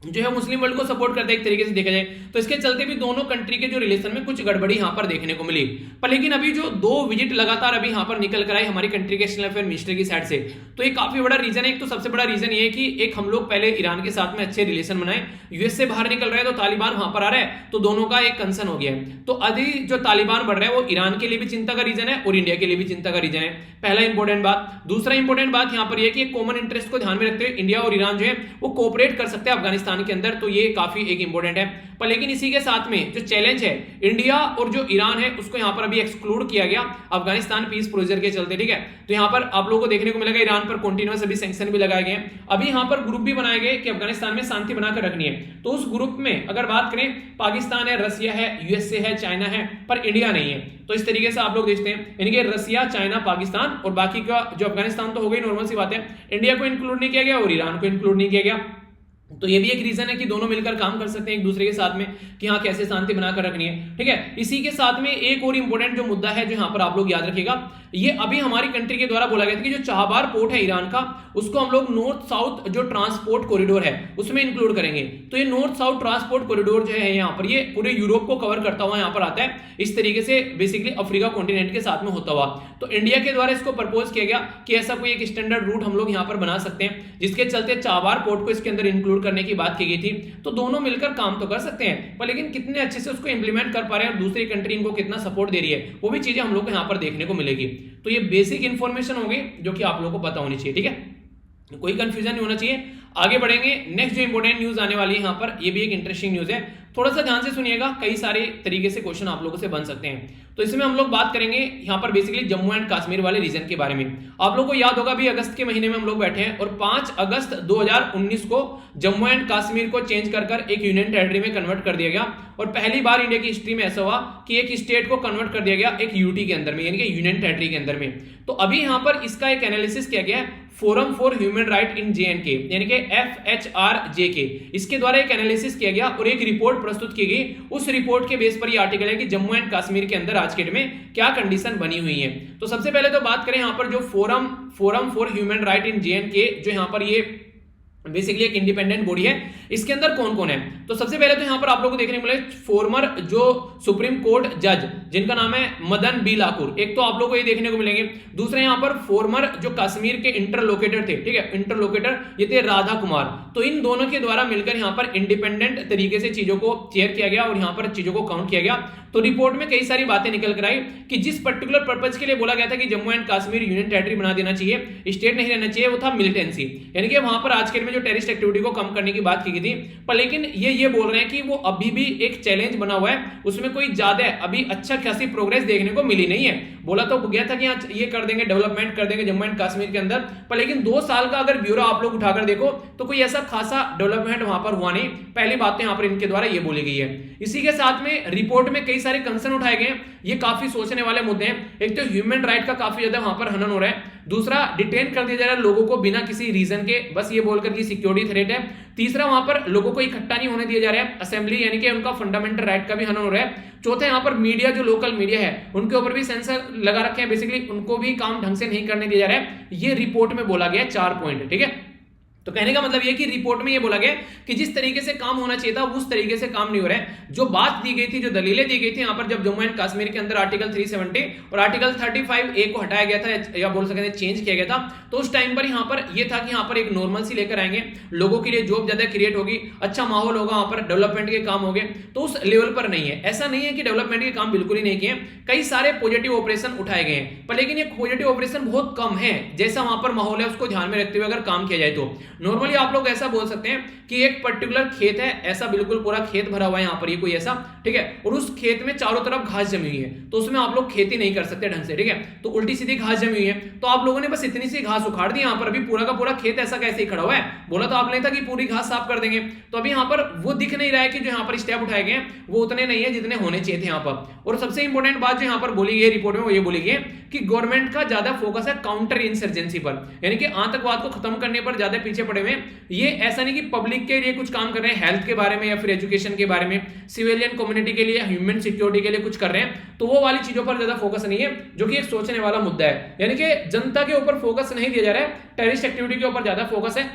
Speaker 1: जो है मुस्लिम वर्ल्ड को सपोर्ट करते हैं एक तरीके से देखा जाए, तो इसके चलते भी दोनों कंट्री के जो रिलेशन में कुछ गड़बड़ी यहां पर देखने को मिली। पर लेकिन अभी जो 2 विजिट लगातार अभी यहां पर निकल कर आई हमारी कंट्री के एक्सटर्नल अफेयर मिनिस्टर की साइड से, तो ये काफी बड़ा रीजन है। एक तो सबसे बड़ा रीजन ये है कि एक हम लोग पहले ईरान के साथ में अच्छे रिलेशन बनाए, यूएस से बाहर निकल रहे हैं तो तालिबान वहां पर आ रहा है, तो दोनों का एक कंसर्न हो गया है। तो अभी जो तालिबान बढ़ रहा है वो ईरान के लिए भी चिंता का रीजन है और इंडिया के लिए भी चिंता का रीजन है, पहला इंपॉर्टेंट बात। दूसरा इंपॉर्टेंट बात यहां पर यह कि कॉमन इंटरेस्ट को ध्यान में रखते हुए इंडिया और ईरान जो है वो कोऑपरेट कर सकते हैं अफगानिस्तान के अंदर, तो ये काफी एक इंपॉर्टेंट है। पर लेकिन इसी के साथ में जो चैलेंज है इंडिया और जो ईरान है उसको यहां पर अभी एक्सक्लूड किया गया अफगानिस्तान पीस प्रोसीजर के चलते, ठीक है। तो यहां पर आप लोगों को देखने को मिलेगा ईरान पर कंटीन्यूअस अभी सैंक्शन भी लगाए गए, अभी यहां पर ग्रुप भी बनाए गए कि अफगानिस्तान में शांति बनाकर रखनी है। तो उस ग्रुप में अगर बात करें पाकिस्तान है, रसिया है, यूएसए है, चाइना है, पर इंडिया नहीं है। तो इस तरीके से आप लोग देखते हैं यानी कि रसिया, चाइना, पाकिस्तान और बाकी का जो अफगानिस्तान तो हो गई नॉर्मल सी बात है, इंडिया को इंक्लूड नहीं किया गया और ईरान को इंक्लूड नहीं किया गया। तो ये भी एक रीजन है कि दोनों मिलकर काम कर सकते हैं एक दूसरे के साथ में कि हाँ कैसे शांति बनाकर रखनी है, ठीक है। इसी के साथ में एक और इंपॉर्टेंट जो मुद्दा है जो यहां पर आप लोग याद रखिएगा, ये अभी हमारी कंट्री के द्वारा बोला गया था कि जो चाहबार पोर्ट है ईरान का उसको हम लोग नॉर्थ साउथ जो ट्रांसपोर्ट कॉरिडोर है उसमें इंक्लूड करेंगे। तो ये नॉर्थ साउथ ट्रांसपोर्ट कॉरिडोर जो है यहाँ पर ये पूरे यूरोप को कवर करता हुआ यहाँ पर आता है, इस तरीके से बेसिकली अफ्रीका कॉन्टिनेंट के साथ में होता हुआ। तो इंडिया के द्वारा इसको प्रपोज किया गया कि ऐसा कोई एक स्टैंडर्ड रूट हम लोग यहाँ पर बना सकते हैं जिसके चलते चाहबार पोर्ट को इसके अंदर इंक्लूड करने की बात की गई थी। तो दोनों मिलकर काम तो कर सकते हैं, पर लेकिन कितने अच्छे से उसको इंप्लीमेंट कर पा रहे हैं और दूसरी कंट्री इनको कितना सपोर्ट दे रही है वो भी चीजें हम लोग को यहाँ पर देखने को मिलेगी। तो ये बेसिक इंफॉर्मेशन होगी जो कि आप लोगों को पता होनी चाहिए, ठीक है, कोई कंफ्यूजन नहीं होना चाहिए। आगे बढ़ेंगे, नेक्स्ट जो इंपॉर्टेंट न्यूज आने वाली है यहाँ पर, ये भी एक इंटरेस्टिंग न्यूज है, थोड़ा सा ध्यान से सुनिएगा, कई सारे तरीके से क्वेश्चन आप लोगों से बन सकते हैं। तो इसमें हम लोग बात करेंगे यहाँ पर बेसिकली जम्मू एंड कश्मीर वाले रीजन के बारे में। आप लोगों को याद होगा भी अगस्त के महीने में हम लोग बैठे हैं और 5 अगस्त 2019 को जम्मू एंड कश्मीर को चेंज कर एक यूनियन टेरिटरी में कन्वर्ट कर दिया गया और पहली बार इंडिया की हिस्ट्री में ऐसा हुआ कि एक स्टेट को कन्वर्ट कर दिया गया एक यूटी के अंदर में, यानी कि यूनियन टेरिटरी के अंदर में। तो अभी यहाँ पर इसका एक एनालिसिस किया गया है forum for human right in JNK यानी कि FHRJK, इसके द्वारा एक एनालिसिस किया गया और एक रिपोर्ट प्रस्तुत की गई। उस रिपोर्ट के बेस पर ये आर्टिकल है कि जम्मू एंड कश्मीर के अंदर आज के डेट में क्या कंडीशन बनी हुई है। तो सबसे पहले तो बात करें यहाँ पर जो forum for human right in JNK जो यहाँ पर ये बेसिकली एक इंडिपेंडेंट बॉडी है, इसके अंदर कौन कौन है। तो सबसे पहले तो यहां पर आप लोगों को देखने को मिले फॉर्मर जो सुप्रीम कोर्ट जज जिनका नाम है मदन बी लाकुर, एक तो आप लोगों को ये देखने को मिलेंगे। दूसरे यहां पर फॉर्मर जो कश्मीर के इंटरलोकेटर थे, ठीक है, इंटरलोकेटर ये थे राधा कुमार। तो इन दोनों के द्वारा मिलकर यहां पर इंडिपेंडेंट तरीके से चीजों को चेयर किया गया और यहां पर चीजों को काउंट किया गया। तो रिपोर्ट में कई सारी बातें निकल कर आई कि जिस पर्टिकुलर पर्पज के लिए बोला गया था कि Jammu and Kashmir union territory बना देना चाहिए, स्टेट नहीं रहना चाहिए, वो था मिलिटेंसी, यानी कि वहां पर आज के में जो टेररिस्ट एक्टिविटी को कम करने की बात की गई थी। पर लेकिन ये बोल रहे हैं कि वो अभी भी एक चैलेंज बना हुआ है, उसमें कोई ज्यादा अभी अच्छा खासी प्रोग्रेस देखने को मिली नहीं है। बोला तो गया था कि हाँ ये कर देंगे, डेवलपमेंट कर देंगे जम्मू एंड कश्मीर के अंदर, पर लेकिन 2 साल का अगर ब्यूरो आप लोग उठाकर देखो तो कोई ऐसा खासा डेवलपमेंट वहां पर हुआ नहीं। पहली बात तो यहां पर इनके द्वारा ये बोली गई है। इसी के साथ में रिपोर्ट में कई सारे कंसर्न उठाए गए, ये काफी सोचने वाले मुद्दे हैं। एक तो ह्यूमन राइट का काफी ज्यादा वहां पर हनन हो रहा है, दूसरा डिटेन कर दिया जा रहा है लोगों को बिना किसी रीजन के, बस ये बोलकर कि सिक्योरिटी थ्रेट है। तीसरा वहां पर लोगों को इकट्ठा नहीं होने दिया जा रहा है, असेंबली यानी कि उनका फंडामेंटल राइट का भी हनन हो रहा है। चौथा यहाँ पर मीडिया जो लोकल मीडिया है उनके ऊपर भी सेंसर लगा रखे हैं, बेसिकली उनको भी काम ढंग से नहीं करने दिया जा रहा है। ये रिपोर्ट में बोला गया 4 पॉइंट, ठीक है। तो कहने का मतलब ये कि रिपोर्ट में ये बोला गया कि जिस तरीके से काम होना चाहिए था उस तरीके से काम नहीं हो रहा है। जो बात दी गई थी, जो दलीलें दी गई थी यहाँ पर जब जम्मू एंड कश्मीर के अंदर आर्टिकल 370 और आर्टिकल 35A को हटाया गया था या बोल सकते हैं चेंज किया गया था, तो उस टाइम पर यहाँ पर ये था कि यहाँ पर एक नॉर्मल सी लेकर आएंगे, लोगों के लिए जॉब ज्यादा क्रिएट होगी, अच्छा माहौल होगा, वहां पर डेवलपमेंट के काम होंगे। तो उस लेवल पर नहीं है, ऐसा नहीं है कि डेवलपमेंट के काम बिल्कुल ही नहीं किए, कई सारे पॉजिटिव ऑपरेशन उठाए गए हैं, पर लेकिन ये पॉजिटिव ऑपरेशन बहुत कम है। जैसा वहां पर माहौल है उसको ध्यान में रखते हुए अगर काम किया जाए नॉर्मली आप लोग ऐसा बोल सकते हैं कि एक पर्टिकुलर खेत है, ऐसा बिल्कुल पूरा खेत भरा हुआ है यहाँ पर, ये कोई ऐसा, ठीक है, और उस खेत में चारों तरफ घास जमी हुई है, तो उसमें आप लोग खेती नहीं कर सकते ढंग से, ठीक है, तो उल्टी सीधी घास जमी हुई है, तो आप लोगों ने बस इतनी सी घास उखाड़ दी यहाँ पर, अभी पूरा का पूरा खेत ऐसा कैसे ही खड़ा हुआ है, बोला तो आपने था कि पूरी घास साफ कर देंगे, तो अभी यहाँ पर वो दिख नहीं रहा है कि जो यहाँ पर स्टेप उठाए गए हैं वो उतने नहीं है जितने होने चाहिए थे यहाँ पर। और सबसे इंपॉर्टेंट बात जो यहाँ पर बोली गई रिपोर्ट में वो ये बोली गई कि गवर्नमेंट का ज्यादा फोकस है काउंटर इंसर्जेंसी पर, यानी कि आतंकवाद को खत्म करने पर ज्यादा पीछे पड़े हुए हैं। ये ऐसा नहीं कि पब्लिक के लिए कुछ काम कर रहे हैं, हेल्थ के बारे में या फिर एजुकेशन के बारे में, सिविलियन कम्युनिटी के लिए, ह्यूमन सिक्योरिटी के लिए कुछ कर रहे हैं, तो वो वाली चीजों पर ज्यादा फोकस नहीं है, जो कि एक सोचने वाला मुद्दा है। यानी कि जनता के ऊपर फोकस नहीं दिया जा रहा है, टेररिस्ट एक्टिविटी के ऊपर ज्यादा फोकस है,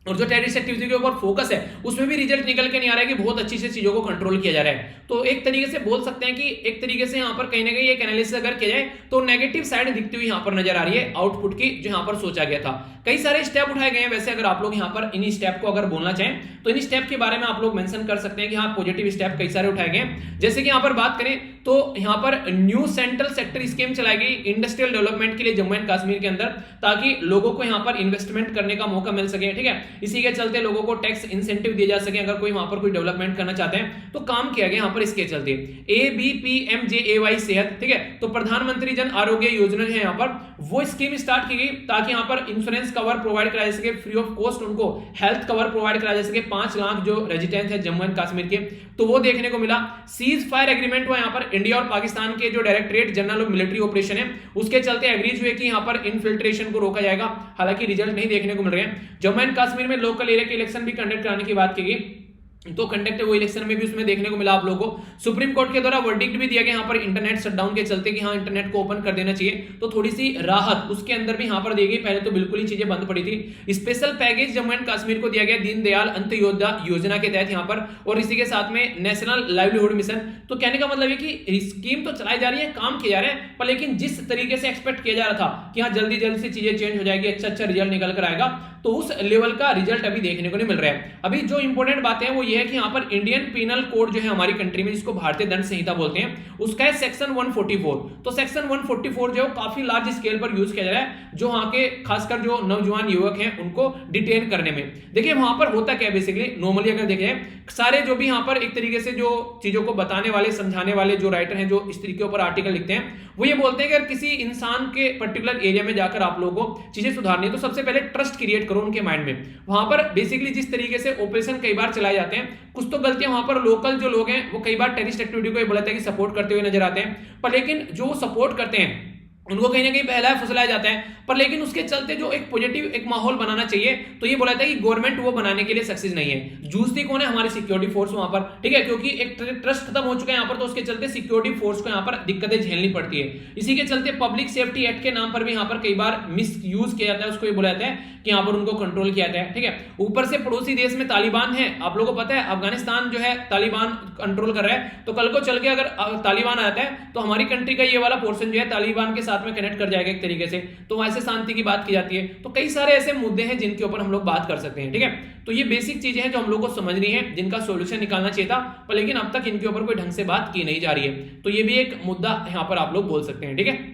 Speaker 1: और जो टेररिस्ट एक्टिविटी के ऊपर फोकस है उसमें भी रिजल्ट निकल के नहीं आ रहा है कि बहुत अच्छी से चीजों को कंट्रोल किया जा रहा है। तो एक तरीके से बोल सकते हैं कि एक तरीके से यहाँ पर कहीं ना कहीं एक एनालिसिस अगर किया जाए तो नेगेटिव साइड दिखती हुई यहाँ पर नजर आ रही है आउटपुट की, जो यहाँ पर सोचा गया था। कई सारे स्टेप उठाए गए हैं, वैसे अगर आप लोग यहाँ पर इन स्टेप को अगर बोलना चाहें तो इन स्टेप के बारे में आप लोग मेंशन कर सकते हैं कि हाँ पॉजिटिव स्टेप कई सारे उठाए गए। जैसे कि यहाँ पर बात करें तो यहाँ पर न्यू सेंट्रल सेक्टर स्कीम चलाई गई इंडस्ट्रियल डेवलपमेंट के लिए जम्मू एंड कश्मीर के अंदर, ताकि लोगों को यहाँ पर इन्वेस्टमेंट करने का मौका मिल सके, ठीक है, इसी के चलते लोगों को टैक्स इंसेंटिव दिए जा सके अगर कोई वहां पर कोई डेवलपमेंट करना चाहते हैं, तो काम किया गया यहाँ पर इसके चलते। ABPMJAY सेहत, ठीक है, तो प्रधानमंत्री जन आरोग्य योजना है यहाँ पर, वो स्कीम स्टार्ट की गई ताकि यहाँ पर इंश्योरेंस कवर प्रोवाइड कराया जा सके, फ्री ऑफ कॉस्ट उनको हेल्थ कवर प्रोवाइड कराया जा सके 5 लाख जो रेजिडेंट है जम्मू एंड कश्मीर के, तो वो देखने को मिला। सीज फायर एग्रीमेंट हुआ यहाँ पर इंडिया और पाकिस्तान के जो directorate general of military operation है उसके चलते एग्रीज हुए कि यहाँ पर इन्फिल्ट्रेशन को रोका जाएगा, हालांकि रिजल्ट नहीं देखने को मिल रहे हैं। जम्मू एंड कश्मीर में लोकल एरिया के इलेक्शन भी कंडक्ट कराने की बात की गई, तो कंडक्ट वो इलेक्शन में भी उसमें देखने को मिला आप लोगों को। सुप्रीम कोर्ट के द्वारा वर्डिक्ट भी दिया गया यहाँ पर इंटरनेट शटडाउन के चलते कि हाँ इंटरनेट को ओपन कर देना चाहिए, तो थोड़ी सी राहत उसके अंदर भी यहाँ पर दी गई, पहले तो बिल्कुल ही चीजें बंद पड़ी थी। Special package Jammu and Kashmir को दिया गया दीनदयाल अंत्योदय योजना के तहत यहाँ पर, और इसी के साथ में नेशनल लाइवलीहुड मिशन। तो कहने का मतलब है कि स्कीम तो चलाई जा रही है, काम किया जा रहा है, पर लेकिन जिस तरीके से एक्सपेक्ट किया जा रहा था कि हाँ जल्दी जल्दी से चीजें चेंज हो जाएगी, अच्छा रिजल्ट निकल कर आएगा, तो उस लेवल का रिजल्ट अभी देखने को नहीं मिल रहा है। अभी जो इंपॉर्टेंट बातें हैं वो ये है कि यहाँ पर इंडियन पीनल कोड जो है हमारी कंट्री में, जिसको भारतीय दंड संहिता बोलते हैं, उसका है सेक्शन 144। तो सेक्शन 144 जो है काफी लार्ज स्केल पर यूज किया जा रहा है, जो वहां के खासकर जो नौजवान युवक हैं उनको डिटेन करने में। देखिए वहां पर होता क्या है बेसिकली, नॉर्मली अगर देखें सारे जो भी यहाँ पर एक तरीके से जो चीजों को बताने वाले समझाने वाले जो राइटर हैं जो इस तरीके के ऊपर आर्टिकल लिखते हैं, वो ये बोलते हैं कि अगर किसी इंसान के पर्टिकुलर एरिया में जाकर आप लोगों को चीजें सुधारनी है तो सबसे पहले ट्रस्ट क्रिएट करो उनके माइंड में। वहां पर बेसिकली जिस तरीके से ऑपरेशन कई बार चलाए जाते हैं, कुछ तो गलतियां वहां पर लोकल जो लोग हैं वो कई बार टेररिस्ट एक्टिविटी को ये बोला जाता है कि सपोर्ट करते हुए नजर आते हैं, पर लेकिन जो सपोर्ट करते हैं उनको कहीं ना कहीं बहलाया फुसलाया जाता है, पर लेकिन उसके चलते जो एक पॉजिटिव एक माहौल बनाना चाहिए, तो ये बोला जाता है कि गवर्नमेंट वो बनाने के लिए सक्सेस नहीं है। जूझती कौन है? हमारी सिक्योरिटी फोर्स वहां पर, ठीक है, क्योंकि एक ट्रस्ट खत्म हो चुका है यहाँ पर, तो उसके चलते सिक्योरिटी फोर्स को यहाँ पर दिक्कतें झेलनी पड़ती है। इसी के चलते पब्लिक सेफ्टी एक्ट के नाम पर भी यहाँ पर कई बार मिस यूज किया जाता है, उसको ये बोला जाता है कि यहाँ पर उनको कंट्रोल किया जाता है, ठीक है। ऊपर से पड़ोसी देश में तालिबान है, आप लोगों को पता है अफगानिस्तान जो है तालिबान कंट्रोल कर रहा है, तो कल को चल के अगर तालिबान आता है तो हमारी कंट्री का ये वाला पोर्शन जो है तालिबान के साथ में कनेक्ट कर जाएगा एक तरीके से, तो वैसे शांति की बात की जाती है। तो कई सारे ऐसे मुद्दे हैं जिनके ऊपर हम लोग बात कर सकते हैं, ठीक है। तो ये बेसिक चीजें हैं जो हम लोग को समझनी है, जिनका सॉल्यूशन निकालना चाहिए था, पर लेकिन अब तक इनके ऊपर कोई ढंग से बात की नहीं जा रही है, तो ये भी एक मुद्दा यहाँ पर आप लोग बोल सकते हैं, ठीक है।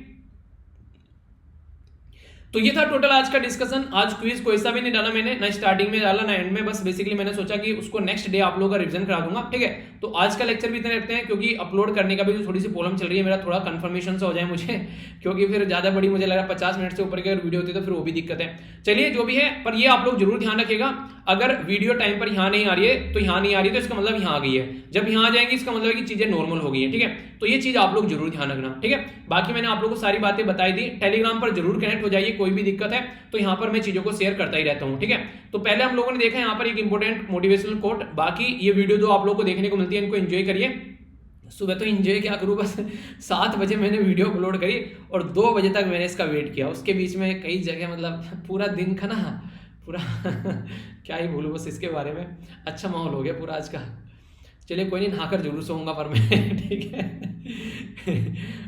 Speaker 1: तो ये था टोटल आज का डिस्कशन। आज क्विज कोई सा भी नहीं डाला मैंने, ना स्टार्टिंग में डाला ना एंड में, बस बेसिकली मैंने सोचा कि उसको नेक्स्ट डे आप लोगों का रिवीजन करा दूंगा, ठीक है। तो आज का लेक्चर भी इतने रखते हैं, क्योंकि अपलोड करने का भी जो थोड़ी सी प्रॉब्लम चल रही है, मेरा थोड़ा कंफर्मेशन सा हो जाए मुझे, क्योंकि फिर ज्यादा बड़ी मुझे लग रहा है 50 मिनट से ऊपर की अगर वीडियो होती है तो फिर वो भी दिक्कत है। चलिए जो भी है, पर ये आप लोग जरूर ध्यान रखिएगा, अगर वीडियो टाइम पर यहाँ नहीं आ रही है तो यहाँ नहीं आ रही है, तो इसका मतलब यहाँ आ गई है, जब यहाँ आ जाएंगी इसका मतलब है कि चीजें नॉर्मल हो गई है, ठीक है। तो ये चीज आप लोग जरूर ध्यान रखना, ठीक है। बाकी मैंने आप लोगों को सारी बातें बताई दी, टेलीग्राम पर जरूर कनेक्ट हो जाइए, कोई भी दिक्कत है तो यहाँ पर मैं चीजों को शेयर करता ही रहता हूँ, ठीक है। तो पहले हम लोगों ने देखा यहाँ पर एक इंपॉर्टेंट मोटिवेशनल कोट, बाकी ये वीडियो जो आप लोगों को देखने को मिलती है इनको एंजॉय करिए। सुबह तो एंजॉय क्या करूँ, बस 7 बजे मैंने वीडियो अपलोड करी और 2 बजे तक मैंने इसका वेट किया, उसके बीच में कई जगह मतलब पूरा दिन का ना पूरा क्या ही बोलूँ बस इसके बारे में, अच्छा माहौल हो गया पूरा आज का। चलिए कोई नहीं, नहाकर जरूर सोऊंगा पर मैं, ठीक है।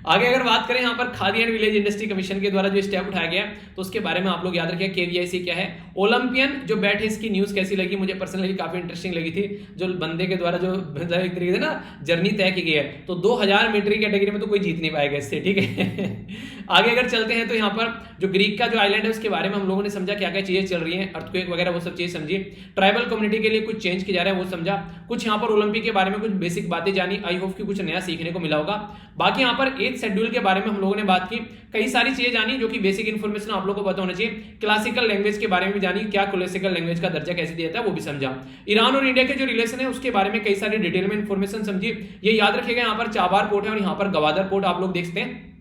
Speaker 1: आगे अगर बात करें यहाँ पर khadi and village industry commission के द्वारा जो स्टेप उठाया गया तो उसके बारे में आप लोग याद रखिए। केवीआईसी क्या है, ओलंपियन जो बैट है, इसकी न्यूज कैसी लगी, मुझे पर्सनली काफी इंटरेस्टिंग लगी थी। जो बंदे के द्वारा जो एक तरीके से ना जर्नी तय की गई है, तो 2000 मीटर की कैटेगरी में तो कोई जीत नहीं पाएगा इससे, ठीक है। आगे अगर चलते हैं तो यहाँ पर जो ग्रीक का जो आइलैंड है उसके बारे में हम लोगों ने समझा क्या क्या चीजें चल रही हैं, अर्थक्वेक वगैरह वो सब चीजें समझी। ट्राइबल कम्युनिटी के लिए कुछ चेंज किया जा रहा है वो समझा। कुछ यहाँ पर ओलंपिक के बारे में कुछ बेसिक बातें जानी, आई होप कि कुछ नया सीखने को मिला होगा। बाकी यहाँ पर 8th शेड्यूल के बारे में हम लोगों ने बात की, कई सारी चीजें जानी जो कि बेसिक इन्फॉर्मेशन आप लोगों को पता होना चाहिए। क्लासिकल लैंग्वेज के बारे में भी जानी, क्या क्लासिकल लैंग्वेज का दर्जा कैसे दिया जाता है वो भी समझा। ईरान और इंडिया के जो रिलेशन है उसके बारे में कई सारी डिटेल में इन्फॉर्मेशन समझी। ये याद रखिएगा, यहाँ पर चाबार पोर्ट है और यहाँ पर गवादर पोर्ट आप लोग देख सकते हैं।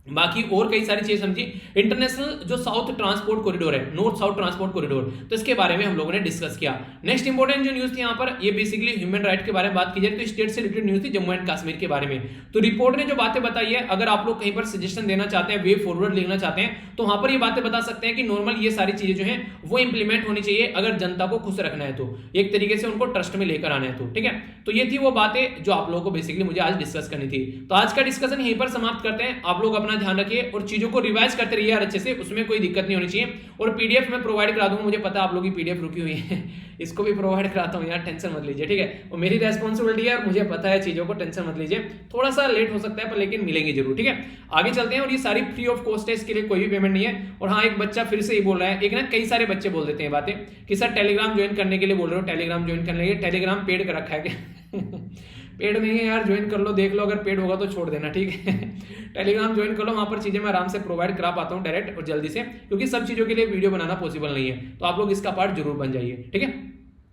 Speaker 1: बाकी और कई सारी चीजें समझी। इंटरनेशनल जो साउथ ट्रांसपोर्ट कॉरिडोर है, नॉर्थ साउथ ट्रांसपोर्ट कॉरिडोर, तो इसके बारे में हम लोगों ने डिस्कस किया। नेक्स्ट इंपॉर्टेंट जो न्यूज थी यहाँ पर, ये बेसिकली ह्यूमन राइट के बारे में बात की जाए तो स्टेट से रिलेटेड न्यूज थी जम्मू एंड कश्मीर के बारे में। तो रिपोर्ट ने जो बातें बताई है, अगर आप लोग कहीं पर सजेशन देना चाहते हैं, वे फॉरवर्ड लिखना चाहते हैं, तो वहां पर ये बातें बता सकते हैं कि नॉर्मल ये सारी चीजें जो है वो इंप्लीमेंट होनी चाहिए अगर जनता को खुश रखना है, तो एक तरीके से उनको ट्रस्ट में लेकर आना है, तो ठीक है। तो ये थी वो बातें जो आप लोगों को बेसिकली मुझे आज डिस्कस करनी थी। तो आज का डिस्कशन यहीं पर समाप्त करते हैं। आप लोग अपना ध्यान रखिए और चीजों को रिवाइज करते रहिए यार अच्छे से, उसमें कोई दिक्कत नहीं होनी चाहिए। और पीडीएफ में प्रोवाइड करा दूंगा, मुझे पता है आप लोगों की पीडीएफ रुकी हुई है, इसको भी प्रोवाइड कराता हूँ यार, टेंशन मत लीजिए, ठीक है। और मेरी रेस्पॉन्सिबिलिटी है और मुझे पता है चीजों को, टेंशन मत लीजिए। थोड़ा सा लेट हो सकता है पर लेकिन मिलेंगे जरूर, ठीक है। आगे चलते हैं। और ये सारी फ्री ऑफ कॉस्ट है, इसके लिए कोई भी पेमेंट नहीं है। और हाँ, एक बच्चा फिर से ही बोल रहा है, एक ना कई सारे बच्चे बोल देते हैं बातें कि सर टेलीग्राम ज्वाइन करने के लिए बोल रहे हो, टेलीग्राम ज्वाइन करने के लिए। टेलीग्राम पेड कर रखा है क्या? पेड नहीं है यार, ज्वाइन कर लो, देख लो, अगर पेड होगा तो छोड़ देना, ठीक है। टेलीग्राम ज्वाइन कर लो, वहां पर चीजें मैं आराम से प्रोवाइड करा पाता हूँ डायरेक्ट और जल्दी से, क्योंकि सब चीजों के लिए वीडियो बनाना पॉसिबल नहीं है। तो आप लोग इसका पार्ट जरूर बन जाइए, ठीक है।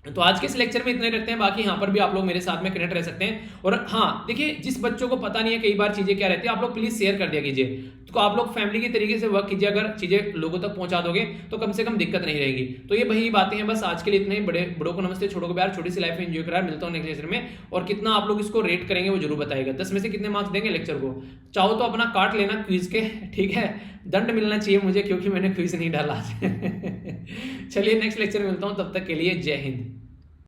Speaker 1: तो आज के इस लेक्चर में इतने रखते हैं, बाकी यहाँ पर भी आप लोग मेरे साथ में कनेक्ट रह सकते हैं। और हाँ देखिए, जिस बच्चों को पता नहीं है कई बार चीजें क्या रहती है, आप लोग प्लीज शेयर कर दिया कीजिए। तो आप लोग फैमिली की तरीके से वर्क कीजिए, अगर चीजें लोगों तक पहुंचा दोगे तो कम से कम दिक्कत नहीं रहेगी। तो ये वही बातें हैं, बस आज के लिए इतने ही। बड़ों को नमस्ते, छोटों को प्यार, छोटी सी लाइफ में एंजॉय करा। मिलता हूँ नेक्स्ट लेक्चर में। और कितना आप लोग इसको रेट करेंगे वो जरूर बताइएगा, 10 में से कितने मार्क्स देंगे लेक्चर को। चाहो तो अपना काट लेना क्विज के, ठीक है। दंड मिलना चाहिए मुझे क्योंकि मैंने क्विज नहीं डाला। चलिए नेक्स्ट लेक्चर में मिलता हूँ, तब तक के लिए जय हिंद।